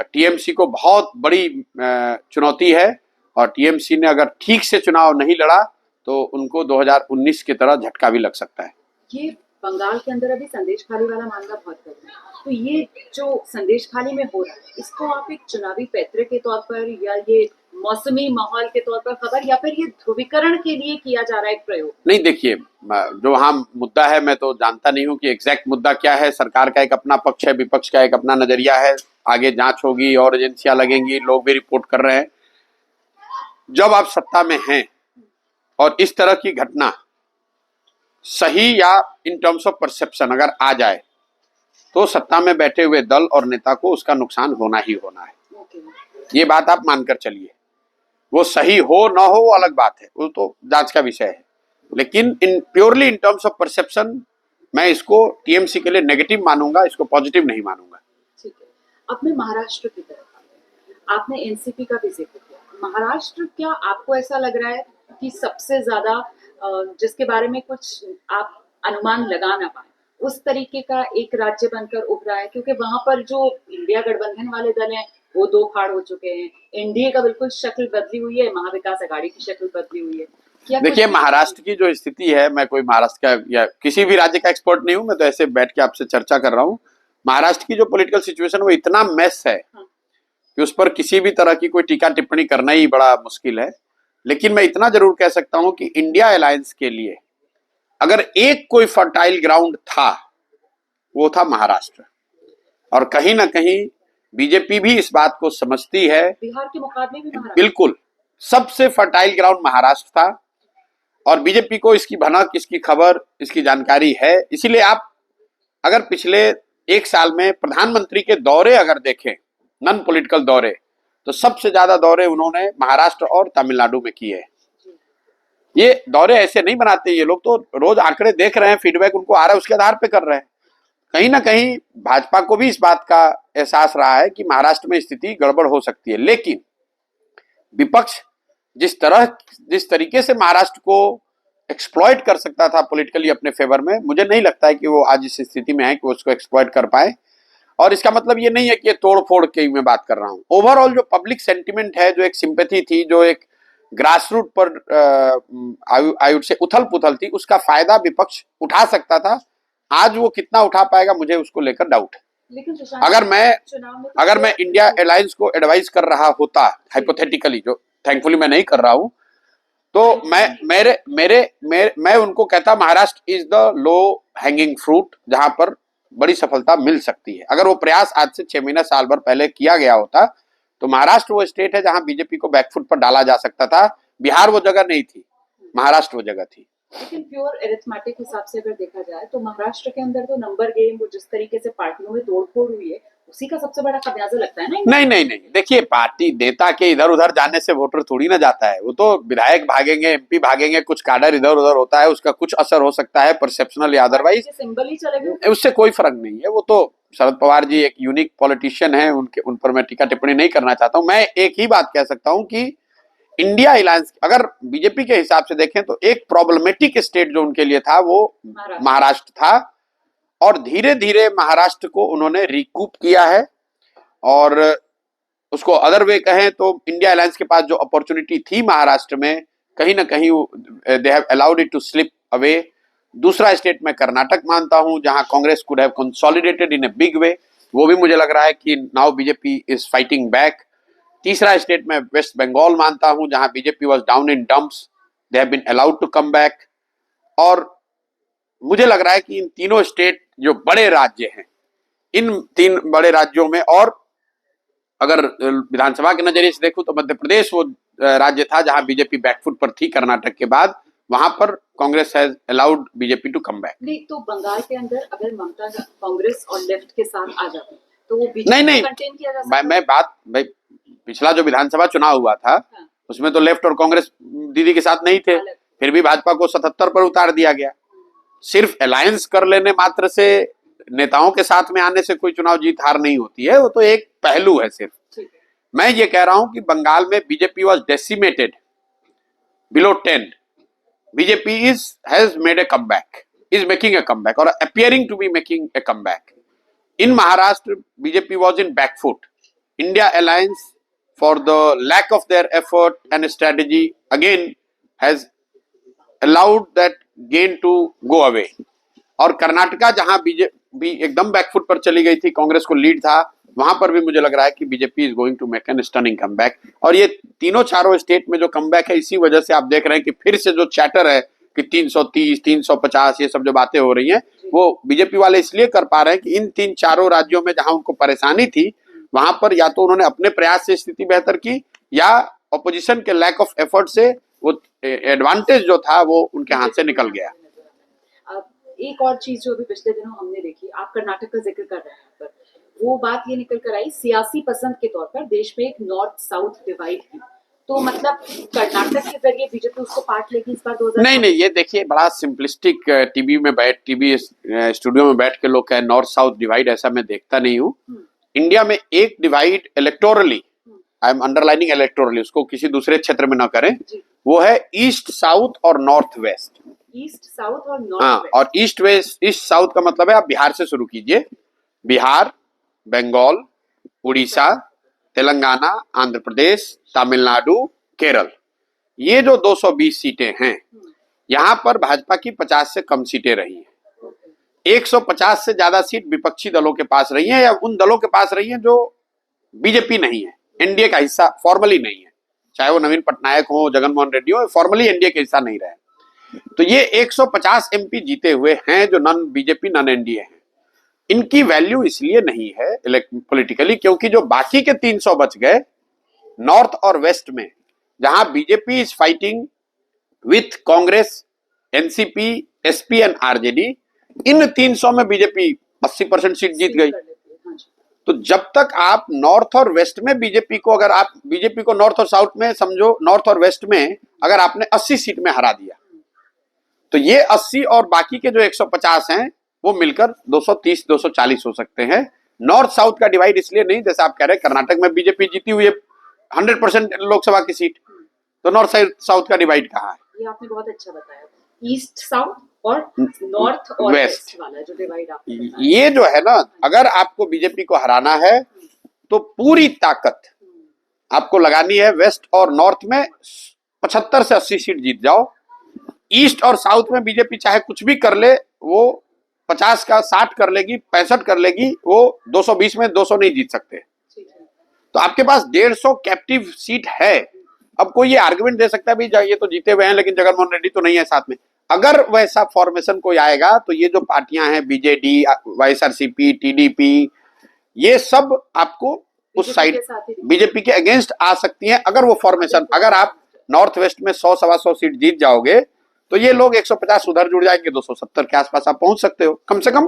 टीएमसी को बहुत बड़ी चुनौती है, और टीएमसी ने अगर ठीक से चुनाव नहीं लड़ा तो उनको 2019 की तरह झटका भी लग सकता है। ये बंगाल के अंदर अभी संदेश खाली वाला मामला बहुत कर रहे हैं, तो ये जो संदेश खाली में हो रहा है, इसको आप एक चुनावी पैतरे के तौर पर या ये मौसमी माहौल के तौर पर खबर, या फिर ये ध्रुवीकरण के लिए किया जा रहा है एक प्रयोग? नहीं, देखिए, जो वहाँ मुद्दा है मैं तो जानता नहीं हूँ कि एग्जैक्ट मुद्दा क्या है। सरकार का एक अपना पक्ष है, विपक्ष का एक अपना नजरिया है, आगे जांच होगी और एजेंसियां लगेंगी, लोग भी रिपोर्ट कर रहे हैं। जब आप सत्ता में हैं और इस तरह की घटना सही या इन टर्म्स ऑफ परसेप्शन अगर आ जाए, तो सत्ता में बैठे हुए दल और नेता को उसका नुकसान होना ही होना है। ये बात आप मानकर चलिए। वो सही हो ना हो वो अलग बात है, वो तो जांच का विषय है, लेकिन in purely in terms of perception मैं इसको टीएमसी के लिए नेगेटिव मानूंगा, इसको पॉजिटिव नहीं मानूंगा। ठीक है, अब मैं महाराष्ट्र की तरफ आते हैं। आपने एनसीपी का भी जिक्र किया। महाराष्ट्र, क्या आपको ऐसा लग रहा है कि सबसे ज्यादा जिसके बारे में कुछ आप अनुमान लगा ना पाए, उस तरीके का एक राज्य बनकर उभरा है? क्योंकि वहां पर जो इंडिया गठबंधन वाले दल हैं वो दो फाड़ हो चुके हैं, एनडीए का बिल्कुल शक्ल बदली हुई है, महाविकास अघाड़ी की शक्ल बदली हुई है। क्या देखिए, महाराष्ट्र की जो स्थिति है, मैं कोई महाराष्ट्र का या किसी भी राज्य का एक्सपर्ट नहीं हूं, मैं तो ऐसे बैठ के आपसे चर्चा कर रहा हूं। महाराष्ट्र की जो पॉलिटिकल सिचुएशन वो इतना मेस है कि उस पर किसी भी तरह की कोई टीका टिप्पणी करना ही बड़ा मुश्किल है। लेकिन मैं इतना जरूर कह सकता हूं कि इंडिया अलायंस के लिए अगर एक कोई फर्टाइल ग्राउंड था, वो था महाराष्ट्र। और कहीं ना कहीं बीजेपी भी इस बात को समझती है। बिहार के मुकाबले भी महाराष्ट्र बिल्कुल सबसे फर्टाइल ग्राउंड महाराष्ट्र था, और बीजेपी को इसकी भनक, इसकी खबर, इसकी जानकारी है। इसीलिए आप अगर पिछले 1 साल में प्रधानमंत्री के दौरे अगर देखें, नॉन पॉलिटिकल दौरे, तो सबसे ज्यादा दौरे उन्होंने महाराष्ट्र और तमिलनाडु में किए। ये दौरे ऐसे नहीं बनाते ये लोग, तो रोज आंकड़े देख रहे हैं, फीडबैक उनको आ रहा है, उसके आधार पे कर रहे हैं। कहीं ना कहीं भाजपा को भी इस बात का एहसास रहा है कि महाराष्ट्र में स्थिति गड़बड़ हो सकती है। लेकिन विपक्ष जिस तरीके से महाराष्ट्र को एक्सप्लॉइट कर सकता था पॉलिटिकली अपने फेवर में, मुझे नहीं लगता है कि वो आज इस स्थिति में है कि वो उसको एक्सप्लॉइट कर पाए। और इसका मतलब ये नहीं है कि ये तोड़ फोड़ की मैं बात कर रहा हूँ। ओवरऑल जो पब्लिक सेंटिमेंट है, जो एक सिंपैथी थी, जो एक ग्रास रूट पर आई वुड से उथल पुथल थी, उसका फायदा विपक्ष उठा सकता था। आज वो कितना उठा पाएगा, मुझे उसको लेकर डाउट है। लेकिन अगर मैं इंडिया अलायंस को एडवाइस कर रहा होता, हाइपोथेटिकली, जो थैंकफुली मैं नहीं कर रहा हूं, तो मैं उनको कहता Maharashtra is the low hanging fruit, जहां पर बड़ी सफलता मिल सकती है। अगर वो प्रयास आज से 6 महीना साल भर पहले किया गया होता, तो महाराष्ट्र वो स्टेट है जहां बीजेपी को बैकफुट पर डाला जा सकता था। बिहार वो जगह नहीं थी, महाराष्ट्र वो जगह थी। लेकिन प्योर एरिथमेटिक हिसाब से अगर देखा जाए तो महाराष्ट्र के अंदर तो नंबर गेम, वो जिस तरीके से पार्टियों में तोड़फोड़ हुई है, उसी का सबसे बड़ा खमियाजा लगता है ना? नहीं, देखिए, पार्टी नेता के इधर उधर जाने से वोटर थोड़ी ना जाता है। वो तो विधायक भागेंगे, एमपी भागेंगे, कुछ काडर इधर उधर होता है, उसका कुछ असर हो सकता है परसेप्शनल या अदरवाइज, सिंबल ही चले गए, उससे कोई फर्क नहीं है। वो तो शरद पवार जी एक यूनिक पॉलिटिशियन है, उन पर मैं टीका टिप्पणी नहीं करना चाहता हूं। मैं एक ही बात कह सकता हूं कि इंडिया अलायंस अगर बीजेपी के हिसाब से देखें तो एक प्रॉब्लमेटिक स्टेट जो उनके लिए था वो महाराष्ट्र था, और धीरे धीरे महाराष्ट्र को उन्होंने रिकूप किया है। और उसको अदर वे कहें तो इंडिया अलायंस के पास जो अपॉर्चुनिटी थी महाराष्ट्र में, कहीं ना कहीं they have allowed it to slip away. दूसरा स्टेट में कर्नाटक मानता हूं जहां Congress could have consolidated in a big way, वो भी मुझे लग रहा है कि now BJP is fighting back. तीसरा स्टेट में वेस्ट बंगाल मानता हूं जहां BJP was down in dumps, they have been allowed to come back. और मुझे लग रहा है कि इन तीनों स्टेट जो बड़े राज्य हैं, इन तीन बड़े राज्यों में, और अगर विधानसभा के नजरिए से देखूं तो मध्य प्रदेश वो राज्य था जहां बीजेपी बैकफुट पर थी कर्नाटक के बाद, वहां पर Congress has allowed BJP to come back. नहीं तो बंगाल के अंदर अगर ममता कांग्रेस और लेफ्ट के साथ आ जाती तो वो बीजेपी नहीं कंटेन किया जा सकता। मैं बात भाई पिछला जो विधानसभा चुनाव हुआ था उसमें तो लेफ्ट और कांग्रेस दीदी के साथ नहीं थे, फिर भी भाजपा को 77 पर उतार दिया गया। सिर्फ अलायंस कर लेने मात्र से, नेताओं के साथ में आने से कोई चुनाव जीत हार नहीं होती है, वो तो एक पहलू है सिर्फ। मैं ये कह रहा हूं कि बंगाल में BJP was decimated below 10, BJP has made a comeback, is making a comeback और appearing to be making a comeback. In Maharashtra BJP was in back foot, India alliance for the lack of their effort and strategy again has allowed that gain to go away। और कर्नाटका जहां BJP एकदम back foot पर चली गई थी, कांग्रेस को lead था, वहां पर भी मुझे लग रहा है कि BJP is going to make an stunning comeback. और ये तीनों चारों स्टेट में जो कमबैक है, इसी वजह से आप देख रहे हैं कि फिर से जो चैटर है कि 330 350 ये सब जो बातें हो रही हैं, वो बीजेपी वाले इसलिए कर पा रहे हैं कि इन तीन चारों राज्यों में जहां उनको परेशानी थी वहां पर या तो उन्होंने अपने प्रयास से स्थिति बेहतर की, या ऑपोजिशन के लैक ऑफ एफर्ट से वो एडवांटेज जो था वो उनके हाथ से निकल गया। एक और चीज जो अभी पिछले दिनों हमने देखी, आप कर्नाटक का जिक्र कर रहे हैं, पर वो बात ये निकल कर आई सियासी पसंद के तौर पर देश में एक नॉर्थ साउथ डिवाइड की, तो मतलब कर्नाटक के जरिए बीजेपी उसको पार्ट लेगी इस बार 2000। नहीं, ये देखिए बड़ा सिंपलिस्टिक, टीवी स्टूडियो में बैठ के लोग कहे नॉर्थ साउथ डिवाइड, ऐसा मैं देखता नहीं हूँ। इंडिया में एक divide electorally, I am underlining electorally, उसको किसी दूसरे क्षेत्र में ना करें, वो है ईस्ट साउथ और नॉर्थ वेस्ट। ईस्ट साउथ और नॉर्थ हाँ, और ईस्ट वेस्ट, ईस्ट साउथ का मतलब है आप बिहार से शुरू कीजिए, बिहार, बंगाल, उड़ीसा, तेलंगाना, आंध्र प्रदेश, तमिलनाडु, केरल, ये जो 220 सीटें हैं, यहां पर भाजपा की 50 से कम सीटें रही हैं। 150 से ज्यादा सीट विपक्षी दलों के पास रही है, या उन दलों के पास रही है जो बीजेपी नहीं है, एनडीए का हिस्सा फॉर्मली नहीं है, चाहे वो नवीन पटनायक हो, जगनमोहन रेड्डी हो, फॉर्मली एनडीए के हिस्सा नहीं रहे। तो ये 150 एमपी जीते हुए हैं जो नॉन बीजेपी नॉन एनडीए हैं। इनकी वैल्यू इसलिए नहीं है पॉलिटिकली क्योंकि जो बाकी के 300 बच गए नॉर्थ और वेस्ट में, जहां BJP is fighting with Congress, NCP, SP and RJD, in 300 में बीजेपी 80% सीट जीत गई। तो जब तक आप नॉर्थ और वेस्ट में बीजेपी को, अगर आप बीजेपी को नॉर्थ और साउथ में समझो, नॉर्थ और वेस्ट में अगर आपने 80 सीट में हरा दिया, तो ये 80 और बाकी के जो 150 हैं वो मिलकर 230 240 हो सकते हैं। नॉर्थ साउथ का डिवाइड इसलिए नहीं, जैसे आप कह रहे हैं कर्नाटक में बीजेपी जीती हुई है 100% लोकसभा की सीट, तो नॉर्थ साउथ का डिवाइड कहाँ है? ये आपने बहुत अच्छा बताया, ईस्ट साउथ और नॉर्थ और वेस्ट वाला जो डिवाइड आपने बताया। ये जो है ना, अगर आपको बीजेपी को हराना है तो पूरी ताकत आपको लगानी है वेस्ट और नॉर्थ में 75 से 80 सीट जीत जाओ। ईस्ट और साउथ में बीजेपी चाहे कुछ भी कर ले, वो 50 का 60 कर लेगी, 65 कर लेगी, वो 220 में 200 नहीं जीत सकते। तो आपके पास 150 कैप्टिव सीट है। अब कोई ये आर्गुमेंट दे सकता है भाई ये तो जीते हुए हैं लेकिन जगनमोहन रेड्डी तो नहीं है साथ में। अगर वैसा फॉर्मेशन कोई आएगा तो ये जो पार्टियां हैं बीजेडी, वाईएसआरसीपी, टीडीपी, ये सब आपको उस साइड बीजेपी के अगेंस्ट आ सकती हैं। अगर वो फॉर्मेशन, अगर आप नॉर्थ वेस्ट में 100 सवा 100 सीट जीत जाओगे तो ये लोग 150 उधर जुड़ जाएंगे, 270 के आसपास आप पहुंच सकते हो कम से कम।